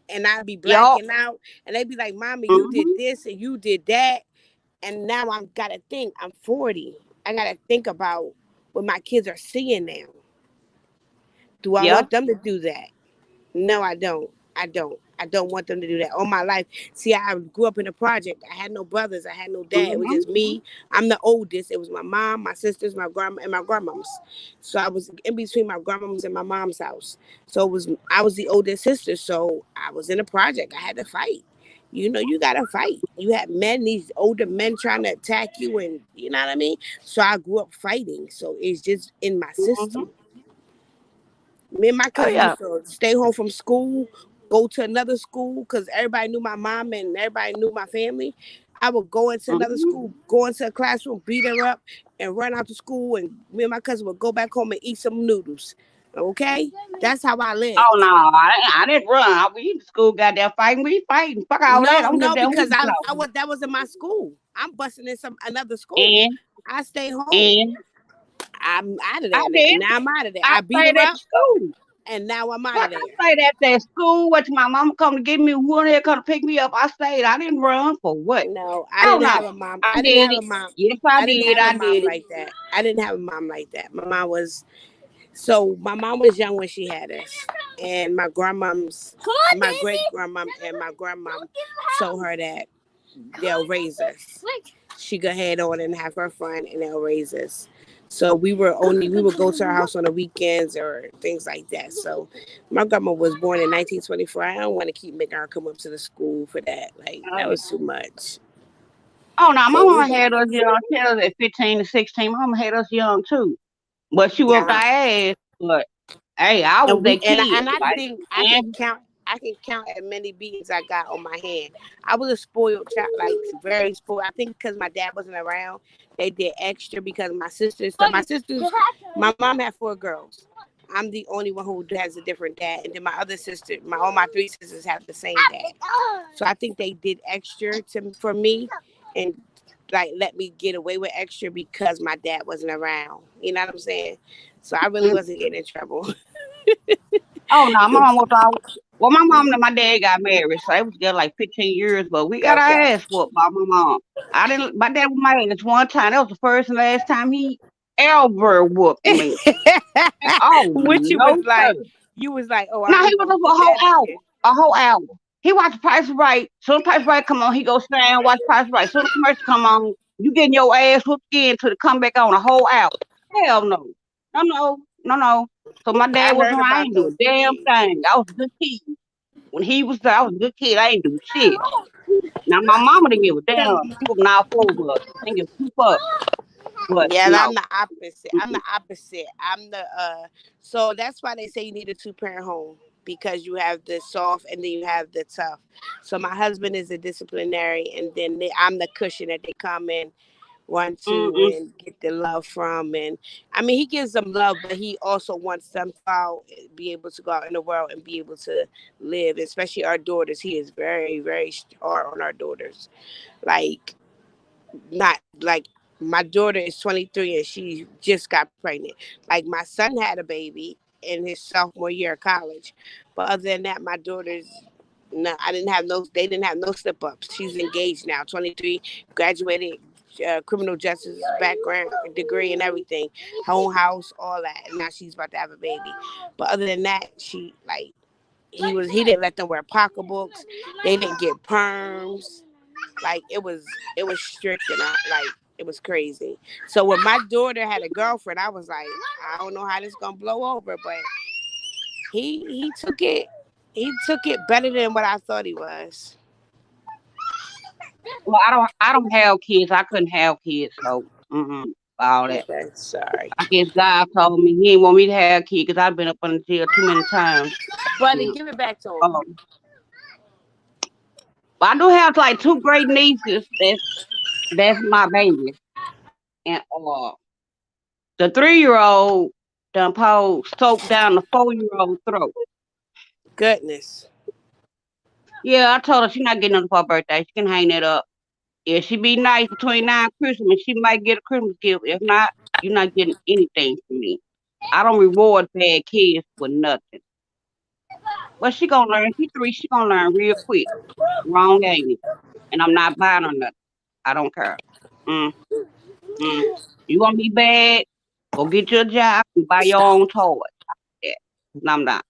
And I'd be Yup. blacking out, and they'd be like, "Mommy, you did Mhm. this and you did that," and now I'm gotta think. I'm 40. I gotta think about what my kids are seeing now. Do I Yeah. want them to do that? No, I don't. I don't. I don't want them to do that all my life. See, I grew up in a project. I had no brothers. I had no dad. It was Mhm. just me. I'm the oldest. It was my mom, my sisters, my grandma, and my grandmom's. So I was in between my grandmom's and my mom's house. So I was the oldest sister. So I was in a project. I had to fight. You know, you gotta fight. You had men, these older men trying to attack you, and you know what I mean. So I grew up fighting. So it's just in my Mhm. system. Me and my Oh cousin yeah. used to stay home from school, go to another school because everybody knew my mom and everybody knew my family. I would go into another Mhm. school, go into a classroom, beat her up, and run out to school. And me and my cousin would go back home and eat some noodles. Okay, that's how I Oh no, lived. I didn't run. We in school got there fighting. We fighting. Fuck all that. No, I'm just no, there because with you. I was that wasn't my school. I'm busting in some another school. And I stayed home. and I'm out of I there now. did. Now I'm out of there. I I beat stayed her at up, the school. and now I'm out What of there. I stayed at that school. What my mama come to get me? One here come to pick me up. I stayed. I didn't run for what? No, I Oh didn't no, have a mom. I I didn't did have a it. mom. Yes, I I didn't did. have a I mom did it. like that. I didn't have a mom like that. My mom was so my mom was young when she had us, and my great grandmom and my grandmom told her that they'll raise us. She go head on and have her fun, and they'll raise us. So we would go to her house on the weekends or things like that. So my grandma was born in 1924. I don't want to keep making her come up to the school for that. Like Oh that yeah. was too much. Oh no, my So we mama had us young. She had us at 15 to 16. My mama had us young too. But she whooped our yeah. ass. But hey, I was that kid. And I Like, think man, I can count as many beatings I got on my hand. I was a spoiled child, like very spoiled. I think because my dad wasn't around, they did extra because my mom had four girls. I'm the only one who has a different dad, and then my other sister, all my three sisters have the same dad. So I think they did extra for me, and like let me get away with extra because my dad wasn't around. You know what I'm saying? So I really mm, wasn't getting in trouble. oh no, my mama whooped our. Well, my mom and my dad got married, so they was together like 15 years, but we got our Okay. ass whooped by my mom. I didn't. My dad was my age one time. That was the first and last time he ever whooped me. Oh Which you was no, like, sir. oh, No, I he ain't was gonna up for put that a whole again. hour. A whole hour. He watched Price Right. Soon Price Right come on, he go stand and watch Price Right. Soon the commercial come on, you getting your ass whooped again till it come back on a whole hour. Hell no. No, no, no, no. So my dad I was heard around. I about ain't do those a damn things. thing. I was a good kid. When he was there, I was a good kid. I ain't do shit. Now my mama didn't give a damn. She was not for us. Didn't give two fucks. But Yeah, and I'm no. the opposite. I'm Mm-mm. the opposite. I'm the so that's why they say you need a two-parent home because you have the soft and then you have the tough. So my husband is a disciplinary and then I'm the cushion that they come in want to Mm-mm. and get the love from. And I mean he gives them love, but he also wants them to out, be able to go out in the world and be able to live, especially our daughters. He is very, very hard on our daughters. Like not like my daughter is 23 and she just got pregnant. Like my son had a baby in his sophomore year of college, but other than that, my daughter's no. I didn't have no. They didn't have no slip ups. She's engaged now, 23, graduated. Criminal justice background degree and everything, her own house, all that. And now she's about to have a baby. But other than that, she like he didn't let them wear pocketbooks. They didn't get perms. Like it was strict and like it was crazy. So when my daughter had a girlfriend, I was like, I don't know how this gonna blow over, but he took it. He took it better than what I thought he was. Well, I don't have kids. I couldn't have kids, so all that. Okay, sorry, I guess God told me He didn't want me to have kids because I've been up in jail too many times. buddy, Mm. give it back to him. Um, but I do have like two great nieces. That's my baby, and the 3 year old done pulled soap down the 4 year old throat. Goodness, Yeah, I told her she not getting nothing for her birthday. She can hang that up. If she be nice between now and Christmas, she might get a Christmas gift. If not, you're not getting anything from me. I don't reward bad kids with nothing. But she gonna learn. She 3. She gonna learn real quick. Wrong ain't it? And I'm not buying her nothing. I don't care. Mm, mm. You want to be bad? Go get your job and buy your stop, own toy. Yeah. No, I'm not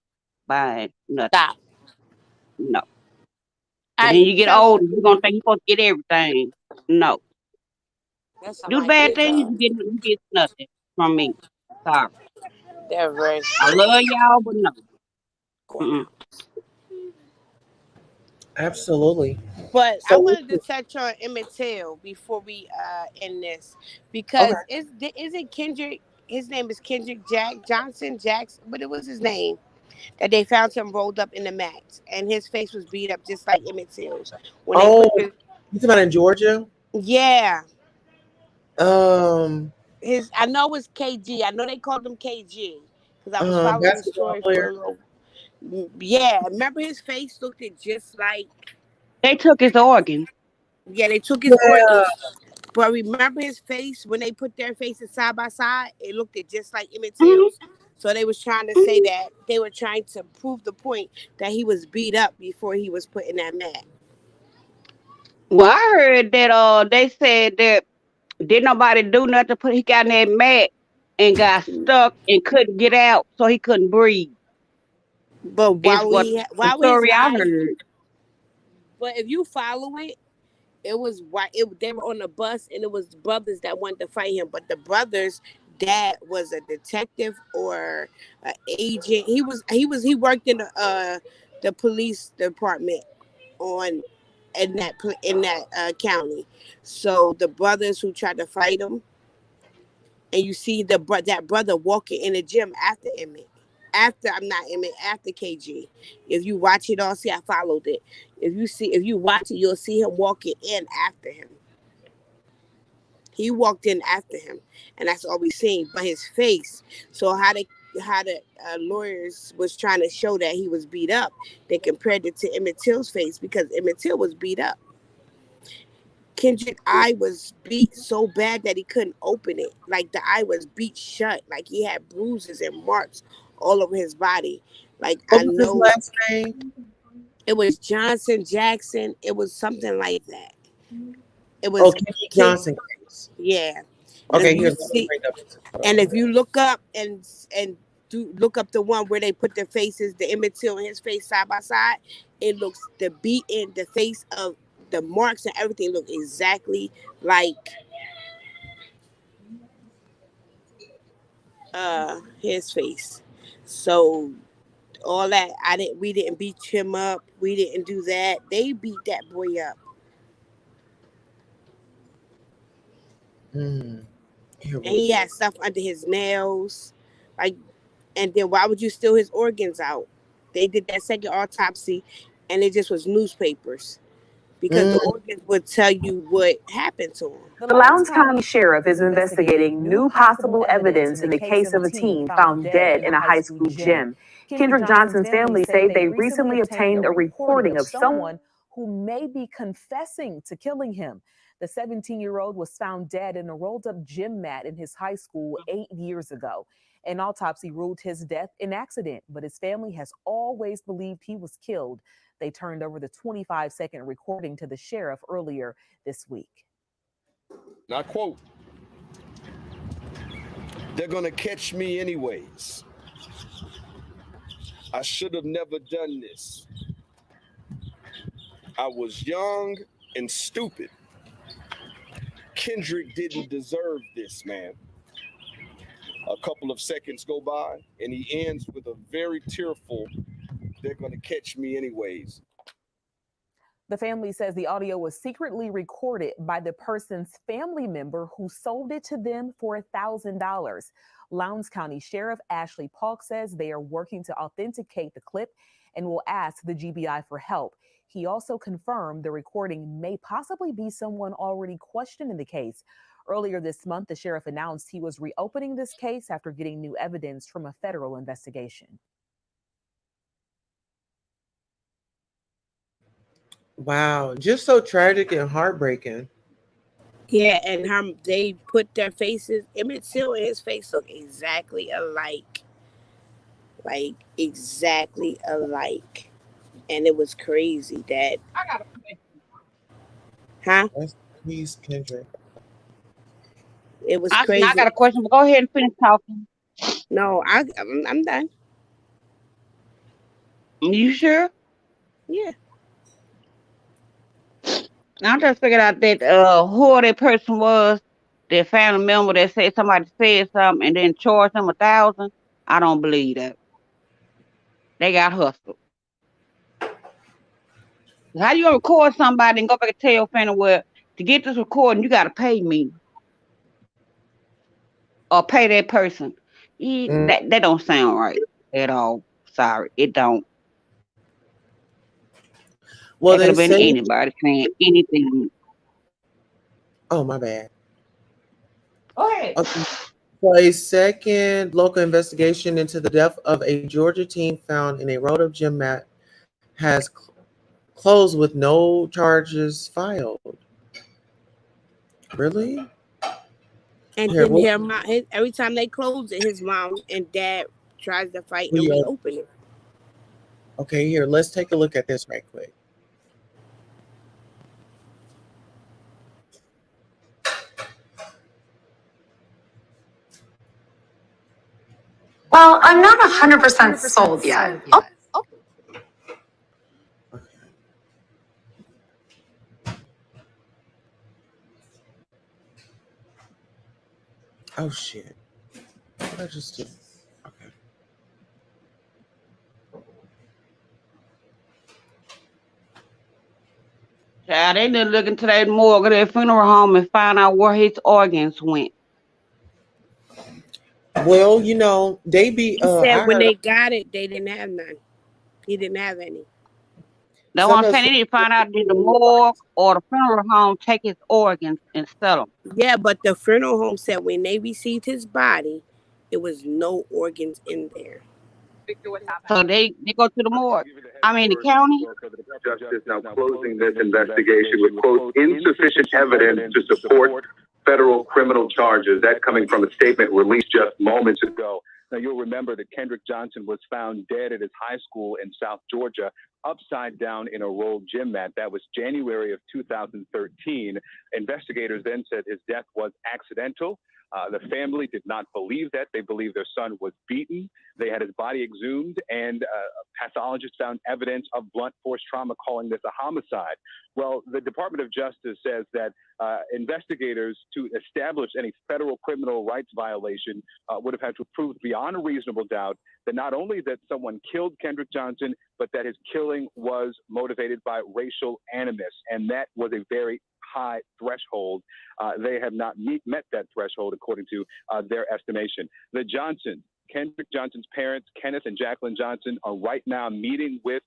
buying nothing. stop. No. All And then right, you get tell older, you're gonna think you're supposed to get everything. No. that's Do the somebody bad kids things, are. you get nothing from me. Sorry. They're very I strict. love y'all, but no. Going Mm-mm. out. Absolutely. But I So, wanted to touch on Emmett Till before we end this okay. because isn't Kendrick? His name is Kendrick Jack Johnson Jackson, but it was his name that they found him rolled up in the mat, and his face was beat up just like Emmett Till's. When they Oh, put the you talking about in Georgia? yeah, Um, his I know it was KG. I know they called him KG because I was following the basketball story for player. a little. Yeah, remember his face looked it just like They took his organ. yeah. They took his Yeah. organs. But remember his face when they put their faces side by side, it looked it just like Emmett hmm Till's. So they was trying to say hmm that they were trying to prove the point that he was beat up before he was put in that mat. Well, I heard that they said that did nobody do nothing. He got in that mat and got stuck and couldn't get out, so he couldn't breathe. But Is what the why would his story I eyes? heard. But if you follow it, it was why they were on the bus and it was brothers that wanted to fight him. But the brothers' dad was a detective or an agent. He worked in the police department on in that county. So the brothers who tried to fight him, and you see that brother walking in the gym after Emmett. After I'm not Emmett, after KG. If you watch it all, see I followed it. If you watch it, you'll see him walking in after him. He walked in after him, and that's all we seen. But his face. So how the lawyers was trying to show that he was beat up. They compared it to Emmett Till's face because Emmett Till was beat up. Kendrick eye was beat so bad that he couldn't open it. Like the eye was beat shut. Like he had bruises and marks all over his body. Like I What was his know last name? it was Johnson Jackson. It was something like that. It Oh, was Kenny Ken, Johnson case. yeah. And if Okay, you here's let me see, bring up his and if photo. you look up and do look up the one where they put their faces, the Emmett Till and his face side by side, it looks the beating, the face of the marks and everything look exactly like his face. So all that we didn't beat him up. We didn't do that. They beat that boy up. Mm. Here And we he go. had stuff under his nails. Like and then why would you steal his organs out? They did that second autopsy and it just was newspapers. Because the Mm. organs would tell you what happened to him. The Lowndes County Sheriff is investigating new possible evidence in the case of a teen found dead in a high school gym. Kendrick Johnson's family say they recently obtained a recording of someone who may be confessing to killing him. The 17-year-old was found dead in a rolled up gym mat in his high school 8 years ago. An autopsy ruled his death an accident, but his family has always believed he was killed. They turned over the 25-second recording to the sheriff earlier this week. And I quote, "They're going to catch me anyways. I should have never done this. I was young and stupid. Kendrick didn't deserve this, man." A couple of seconds go by, and he ends with a very tearful, "They're going to catch me anyways." The family says the audio was secretly recorded by the person's family member who sold it to them for $1,000. Lowndes County Sheriff Ashley Polk says they are working to authenticate the clip and will ask the GBI for help. He also confirmed the recording may possibly be someone already questioned in the case. Earlier this month, the sheriff announced he was reopening this case after getting new evidence from a federal investigation. Wow, just so tragic and heartbreaking. Yeah, and they put their faces. Emmett Till and his face look exactly alike, like exactly alike, and it was crazy that, I got a question. huh? Rest in peace, Kendrick. It was I crazy. got a question, but go ahead and finish talking. No, I'm done. You sure? Yeah, I just figured out that who that person was, that family member that said somebody said something and then charged them 1,000. I don't believe that. They got hustled. How you gonna record somebody and go back and tell your family, well, to get this recording, you gotta pay me or pay that person? Mm. That don't sound right at all. Sorry, it don't. Well, That could they have been say, anybody saying anything. oh, my bad. Go ahead. Okay. So a second local investigation into the death of a Georgia teen found in a rolled up gym mat has closed with no charges filed. Really? and Here, then what every time they close it, his mom and dad tries to fight and we are, reopen it. okay, here, let's take a look at this right quick. Well, I'm not 100% sold yet. Okay. Oh shit. What did I just do? Okay. Child, they didn't look into that morgue of that funeral home and find out where his organs went. Well, they be He said I when heard they got it, they didn't have none. He didn't have any. That's what some I'm of saying. They need to find out did the morgue or the funeral home take his organs and sell them. Yeah, but the funeral home said when they received his body, it was no organs in there. So they go to the morgue. I mean, the county. Justice now closing this investigation with, quote, insufficient evidence to support federal criminal charges. That coming from a statement released just moments ago. Now, you'll remember that Kendrick Johnson was found dead at his high school in South Georgia, upside down in a rolled gym mat. That was January of 2013. Investigators then said his death was accidental. The family did not believe that. They believed their son was beaten. They had his body exhumed, and pathologists found evidence of blunt force trauma, calling this a homicide. Well, the Department of Justice says that investigators, to establish any federal criminal rights violation, would have had to prove beyond a reasonable doubt that not only that someone killed Kendrick Johnson, but that his killing was motivated by racial animus. And that was a very high threshold. They have not met that threshold, according to their estimation. The Johnsons, Kendrick Johnson's parents, Kenneth and Jacqueline Johnson, are right now meeting with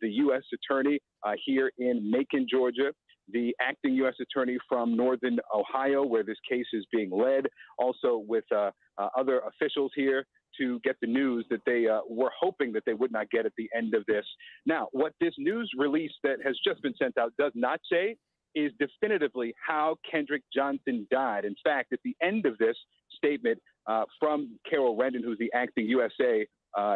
the U.S. Attorney here in Macon, Georgia, the acting U.S. Attorney from Northern Ohio, where this case is being led, also with other officials here to get the news that they were hoping that they would not get at the end of this. Now, what this news release that has just been sent out does not say is definitively how Kendrick Johnson died. In fact, at the end of this statement from Carol Rendon, who's the acting USA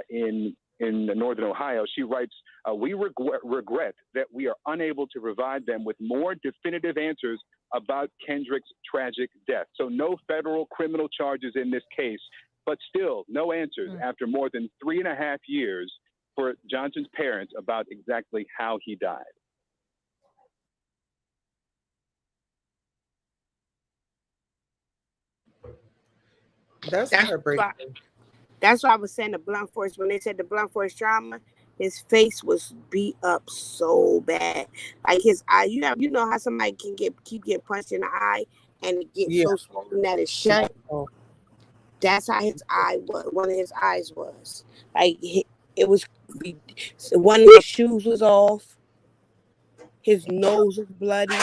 in Northern Ohio, she writes, we regret that we are unable to provide them with more definitive answers about Kendrick's tragic death. So no federal criminal charges in this case, but still no answers after more than 3.5 years for Johnson's parents about exactly how he died. That's That's why, heartbreaking. that's why I was saying the blunt force, when they said the blunt force trauma, his face was beat up so bad. Like his eye, you know how somebody can keep getting punched in the eye and it gets Yeah. so swollen that it's shut. Oh, That's how his eye was. One of his eyes was. Like it was. One of his shoes was off. His nose was bloody.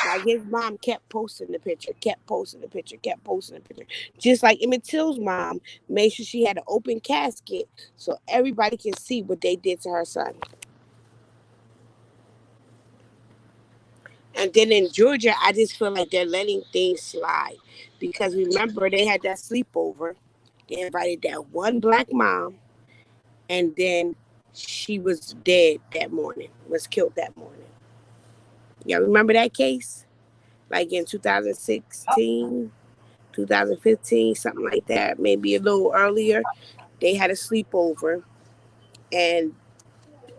Like his mom kept posting the picture, kept posting the picture, kept posting the picture. Just like Emmett Till's mom made sure she had an open casket so everybody can see what they did to her son. And then in Georgia, I just feel like they're letting things slide because remember they had that sleepover. They invited that one black mom, and then she was dead that morning. Was killed that morning. Y'all remember that case? Like in 2016, 2015, something like that, maybe a little earlier. They had a sleepover, and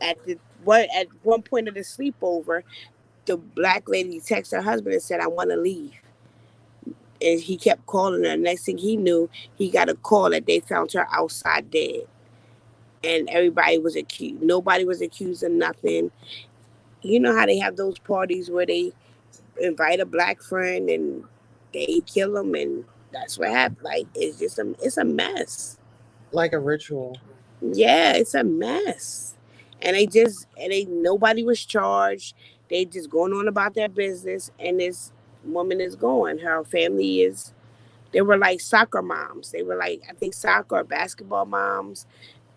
at one point of the sleepover, the black lady texted her husband and said, "I want to leave." And he kept calling her. Next thing he knew, he got a call that they found her outside dead. And everybody was accused. Nobody was accused of nothing. You know how they have those parties where they invite a black friend and they kill him, and that's what happened. Like it's a mess. like a ritual. Yeah, it's a mess. And they nobody was charged. They just going on about their business, and this woman is going. Her family is. They were like soccer moms. They were like, I think, soccer or basketball moms,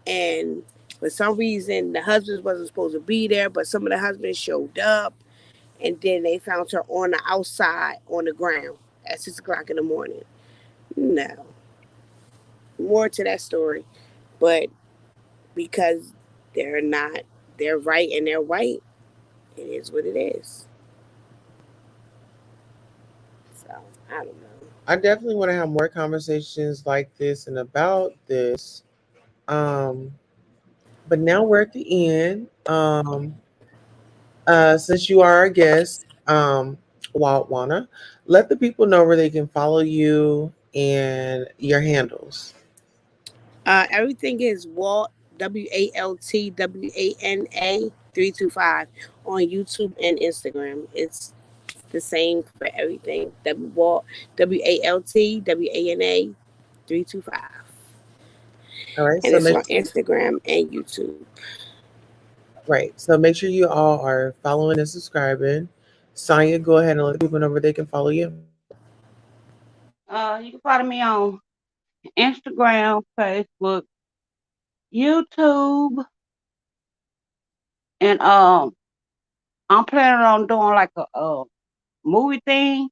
and for some reason the husbands wasn't supposed to be there, but some of the husbands showed up, and then they found her on the outside on the ground at 6 o'clock in the morning. No, more to that story, but because they're not, they're right and they're white. It is what it is. So I don't know. I definitely want to have more conversations like this and about this. Um, but now we're at the end. Since you are our guest, Wana, let the people know where they can follow you and your handles. Everything is Walt WALTWANA 325 on YouTube and Instagram. It's the same for everything. Walt WALTWANA 325, All right. and So it's make on Instagram and YouTube. right. So make sure you all are following and subscribing. Sonya, go ahead and let people know where they can follow you. You can follow me on Instagram, Facebook, YouTube, and I'm planning on doing like a movie thing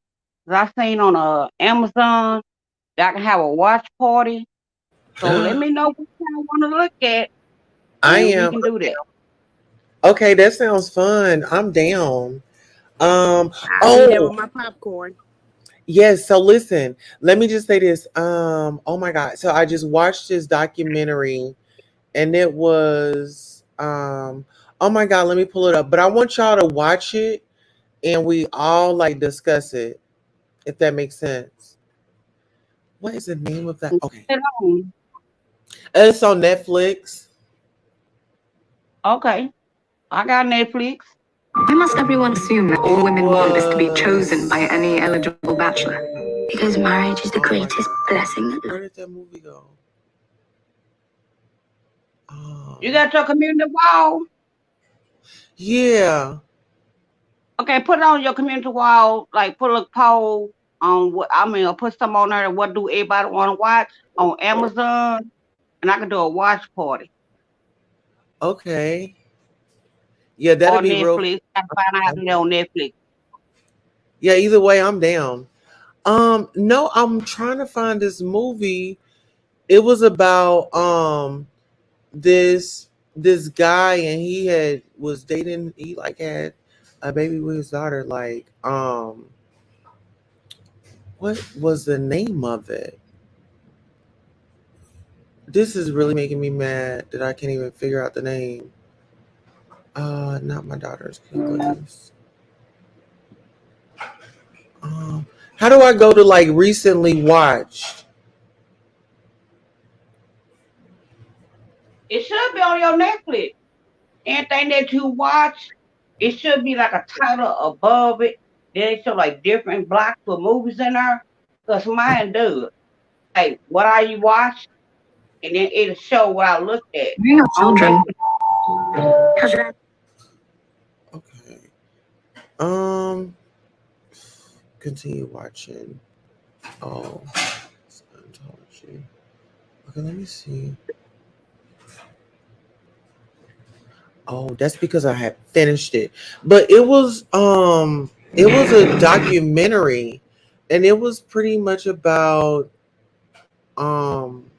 that I seen on Amazon that I can have a watch party So let me know what you want to look at, I and we am can do that. okay. That sounds fun. I'm down. Um. I'll be there Oh with my popcorn. yes. So listen. Let me just say this. Oh my God. So I just watched this documentary, and it was. Oh my God. Let me pull it up. But I want y'all to watch it, and we all like discuss it, if that makes sense. What is the name of that? Okay. Sit on. It's on Netflix. Okay, I got Netflix. Why must everyone assume that all It women want is to be chosen by was. any eligible bachelor? Because marriage is the Oh my greatest God. blessing that Where did that movie go? You Um. got your community wall. Yeah. Okay, put it on your community wall. Like put a poll on what I mean, or put some on there. What do everybody want to watch on Amazon? And I can do a watch party Okay. Yeah, that'll or be real. Netflix. I can find out Fun. there on Netflix. Yeah, either way, I'm down. No, I'm trying to find this movie. It was about this guy, and he had was dating. He like had a baby with his daughter. Like what was the name of it? This is really making me mad that I can't even figure out the name. Not my daughter's keepers. Um, how do I go to like recently watched? It should be on your Netflix. Anything that you watch, it should be like a title above it. Then it show like different blocks with movies in there. Cause mine does. Like what are you watch? And then it'll show what I looked at you're your on children. Netflix. Okay. Um, continue watching. Oh, Scientology. Okay, let me see. Oh, that's because I had finished it. But it was a documentary, and it was pretty much about um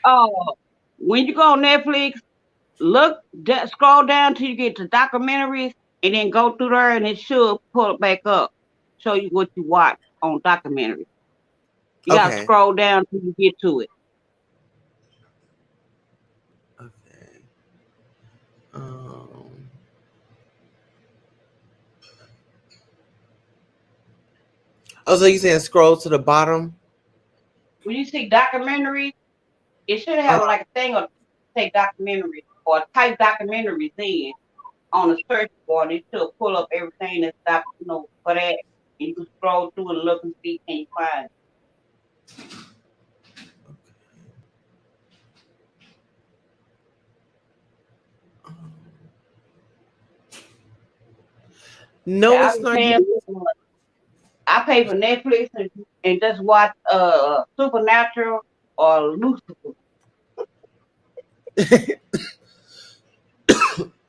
Oh, when you go on Netflix, scroll down till you get to documentaries, and then go through there, and it should pull it back up, show you what you watch on documentaries. You gotta okay. scroll down till you get to it. Okay. Um Oh, so you saying scroll to the bottom? When you see documentaries, it should Uh, have like a thing or say documentaries or type documentaries in on the search bar, and it should pull up everything that's for that. And you can scroll through and look and see can you find it. no, Yeah, it's not. I pay for Netflix and just watch Supernatural or Lucifer.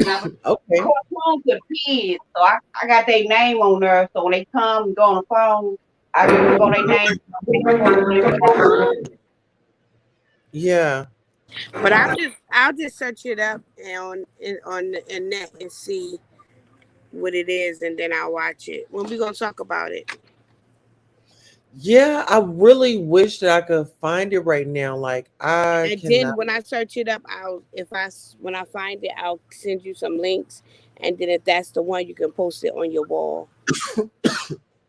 Now, Okay. cartoons with kids, so I got their name on there. So when they come and go on the phone, I just look on their name. Yeah. But I'll just search it up on the internet and see what it is, and then I'll watch it. When we gonna talk about it? Yeah, I really wish that I could find it right now. Like I And then cannot. when I search it up, when I find it, I'll send you some links, and then if that's the one, you can post it on your wall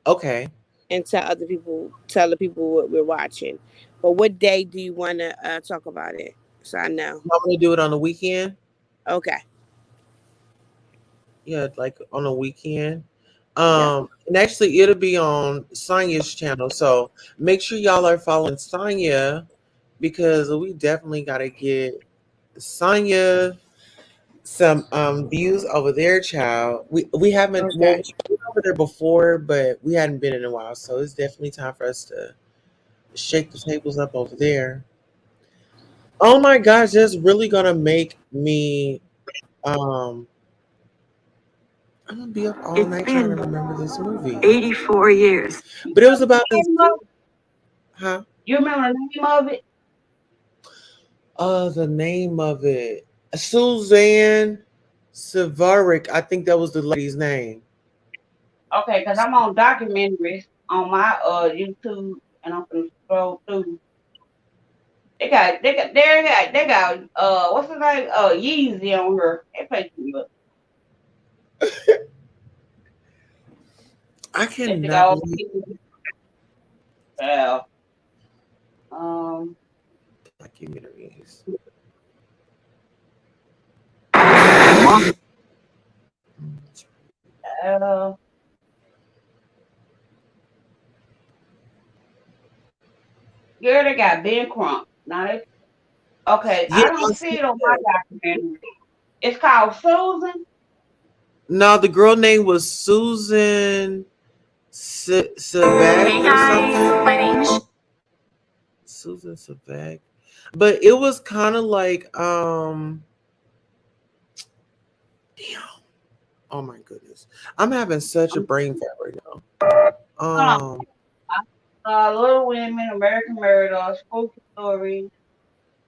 Okay. and tell the people what we're watching. But what day do you want to talk about it? So I know. I'm gonna do it on the weekend. Okay. Yeah, like on a weekend. Yep. And actually it'll be on Sonya's channel. So make sure y'all are following Sonya because we definitely gotta get Sonya some views over there, child. We haven't Okay. we've been over there before, but we hadn't been in a while. So it's definitely time for us to shake the tables up over there. Oh my gosh, that's really gonna make me um I'm gonna be up all It's night trying to been remember this movie. 84 years. But it was about this dude. Huh? You remember the name of it? The name of it. Suzanne Savaric. I think that was the lady's name. Okay, because I'm on documentaries on my YouTube, and I'm gonna scroll through. They got what's his name? Yeezy on her. They play too much. I They cannot got all believe uh, um documentaries. uh girl, they got Ben Crump. Now they okay, Yeah, I don't I see see it on my that. documentary. It's called Susan. No, the girl name was Susan Hey Savak or guys, something. my name's Susan Savak. But it was kind of like damn. Oh my goodness. I'm having such a I'm brain fart right now. hold on. Um Little Women, American Murder, Spooky Story,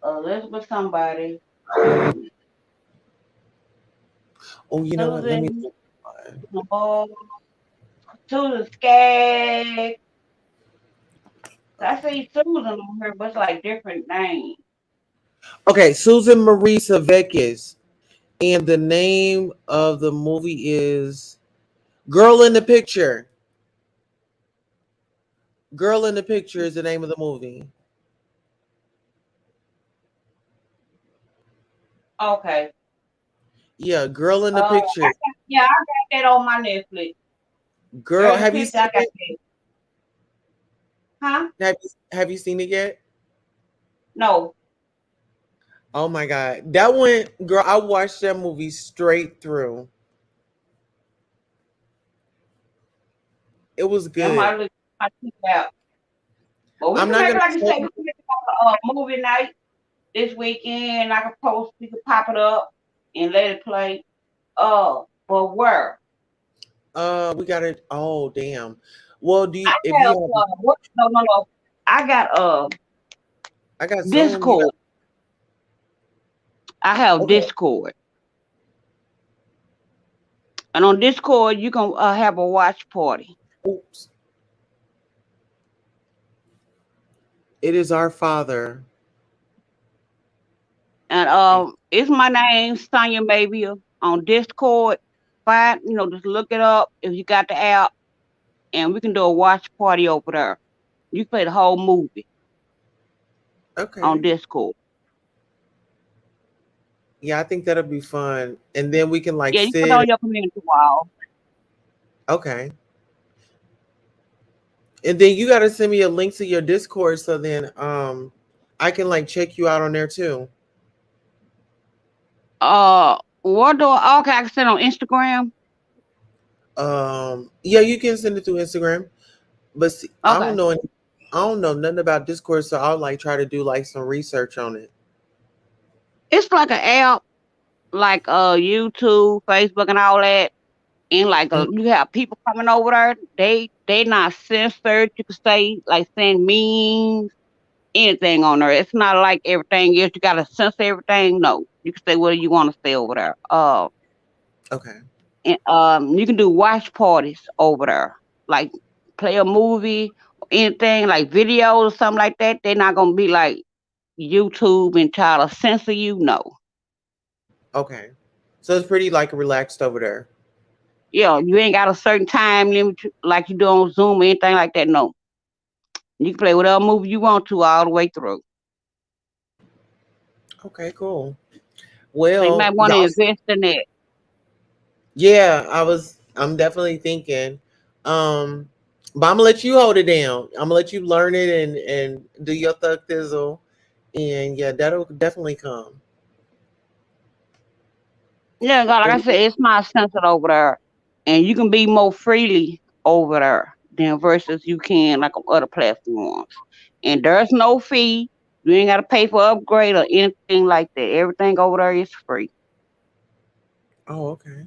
Elizabeth Somebody, oh, you know what? Let me Susan, oh, Susan Skag. I see Susan on here, but it's like different names. Okay, Susan Marie Savekis. And the name of the movie is Girl in the Picture. Girl in the Picture is the name of the movie. Okay. Yeah, Girl in the I Picture. got, yeah, I got that on my Netflix. Girl, Girl, the have you picture, I seen got it? that. Huh? Have you seen it yet? No. Oh my god. That one, girl, I watched that movie straight through. It was That good. might look I check it out. But we I'm can not make it gonna like you tell say, we you. can make it like a movie night this weekend. I can post, we can pop it up and let it play. But where? We got it. Oh damn. Well, I if have you have what? No, no, no. I got I got Zoom, you got Discord. I have okay. Discord, and on Discord you can have a watch party. Oops. It is our Father. And it's my name, Sonya Mabia, on Discord. Fine, just look it up if you got the app, and we can do a watch party over there. You can play the whole movie on Okay. Discord. Yeah, I think that'll be fun. And then we can like Yeah, you put it sit. on your community wall. Okay. And then you gotta send me a link to your Discord so then I can like check you out on there too. What do I, okay? I can send on Instagram. Yeah, you can send it through Instagram. But see, Okay, I don't know nothing about Discord, so I'll like try to do like some research on it. it's like an app, like YouTube, Facebook, and all that. And like Mm, you have people coming over there. They not censored. You can say like send memes, anything on there. It's not like everything is. You gotta censor everything. No, you can say what you want to say over there. okay. And you can do watch parties over there, like play a movie, anything like videos or something like that. They're not gonna be like YouTube and try to censor you. No, Okay. So it's pretty like relaxed over there. yeah, you ain't got a certain time limit like you do on Zoom or anything like that. No, you can play whatever movie you want to all the way through. Okay, cool. So you might Well, want to y'all invest in that. yeah, I'm definitely thinking. Um but I'm gonna let you hold it down. I'm gonna let you learn it and do your thug thizzle. And yeah, that'll definitely come. Yeah, God, like I And said, it's not censored over there, and you can be more freely over there than versus you can like on other platforms. And there's no fee. You ain't got to pay for upgrade or anything like that. Everything over there is free. oh, okay.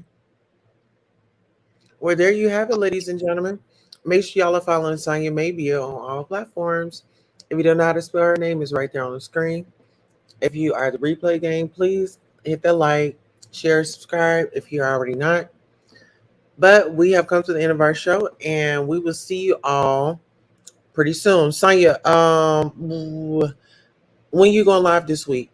Well, there you have it, ladies and gentlemen. Make sure y'all are following Sonya Mabia on all platforms. If you don't know how to spell her name, it's right there on the screen. If you are the replay game, please hit the like, share, subscribe if you're already not. But we have come to the end of our show, and we will see you all pretty soon. Sonya, when you going live this week?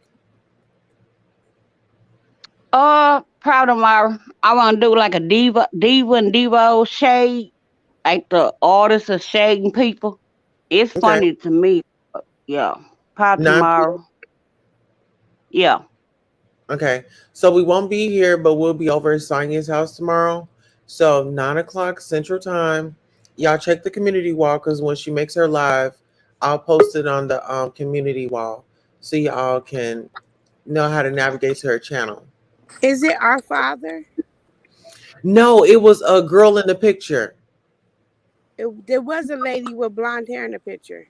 Proud of my. I want to do like a diva and divo shade, like the artists of shading people. It's Okay. funny to me. Yeah, proud 9 tomorrow. p.m. Yeah. Okay. So we won't be here, but we'll be over at Sonya's house tomorrow. So 9 o'clock Central Time. Y'all check the community wall because when she makes her live, I'll post it on the community wall so y'all can know how to navigate to her channel. Is it Our Father? No, it was a girl in the picture. There was a lady with blonde hair in the picture.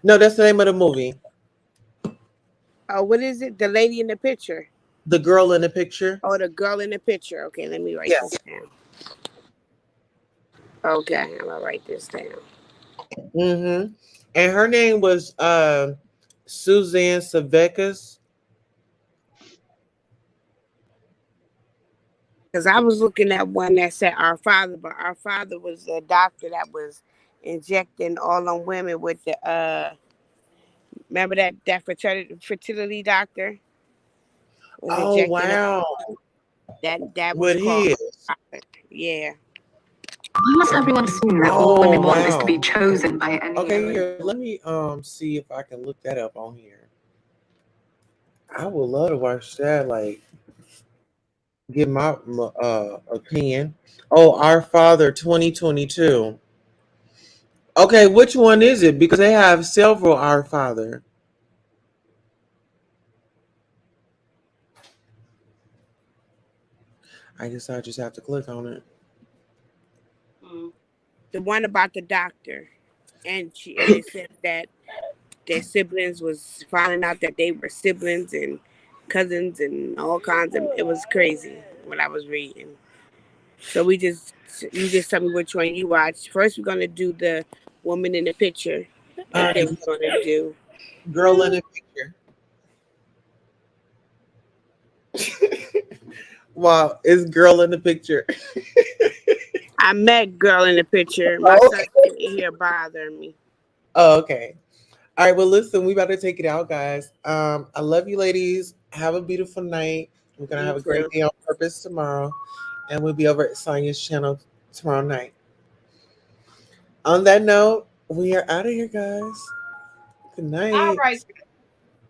No, that's the name of the movie. Oh, what is it? The lady in the picture. The girl in the picture. Oh, the girl in the picture. Okay, let me write Yeah. this down. Okay, I'm gonna write this down. Mm-hmm. And her name was Suzanne Savekas. Because I was looking at one that said Our Father, but Our Father was a doctor that was injecting all them women with the remember that fertility doctor was Oh injecting them. wow. That was With called his. Our Father. Yeah. Why must everyone assume that all Oh women want is to be wow. chosen by any Okay, other? here. Let me see if I can look that up on here. I would love to watch that. Like, give my opinion. Oh, Our Father 2022. Okay, which one is it? Because they have several Our Father. I guess I just have to click on it. The one about the doctor. And it said that their siblings was finding out that they were siblings and cousins and all kinds of. It was crazy what I was reading. So you just tell me which one you watch. First, we're gonna do the woman in the picture, All and then right, we're gonna do. girl in the picture. Wow, it's girl in the picture. I met girl in the picture. My Oh, son in here bothering me. oh, okay. All right, well, listen, we about to take it out, guys. I love you, ladies. Have a beautiful night. We're gonna You have a great too. day on purpose tomorrow, and we'll be over at Sonya's channel tomorrow night. On that note, we are out of here, guys. Good All night. right.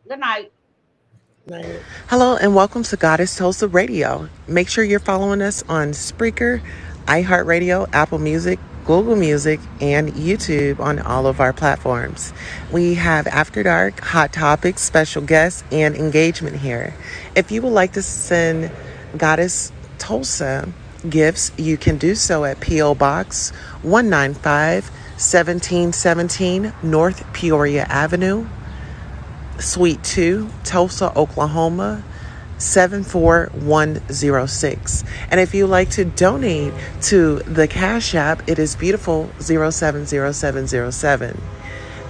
Good night. Night. Hello and welcome to Goddess Tulsa Radio. Make sure you're following us on Spreaker, iHeartRadio, Apple Music, Google Music, and YouTube on all of our platforms. We have After Dark, Hot Topics, special guests, and engagement here. If you would like to send Goddess Tulsa gifts, you can do so at P.O. Box 195, 1717 North Peoria Avenue, Suite 2, Tulsa, Oklahoma, 74106. And if you'd like to donate to the Cash App, it is beautiful 070707.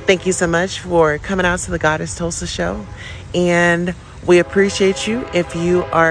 Thank you so much for coming out to the Goddess Tulsa show. And we appreciate you if you are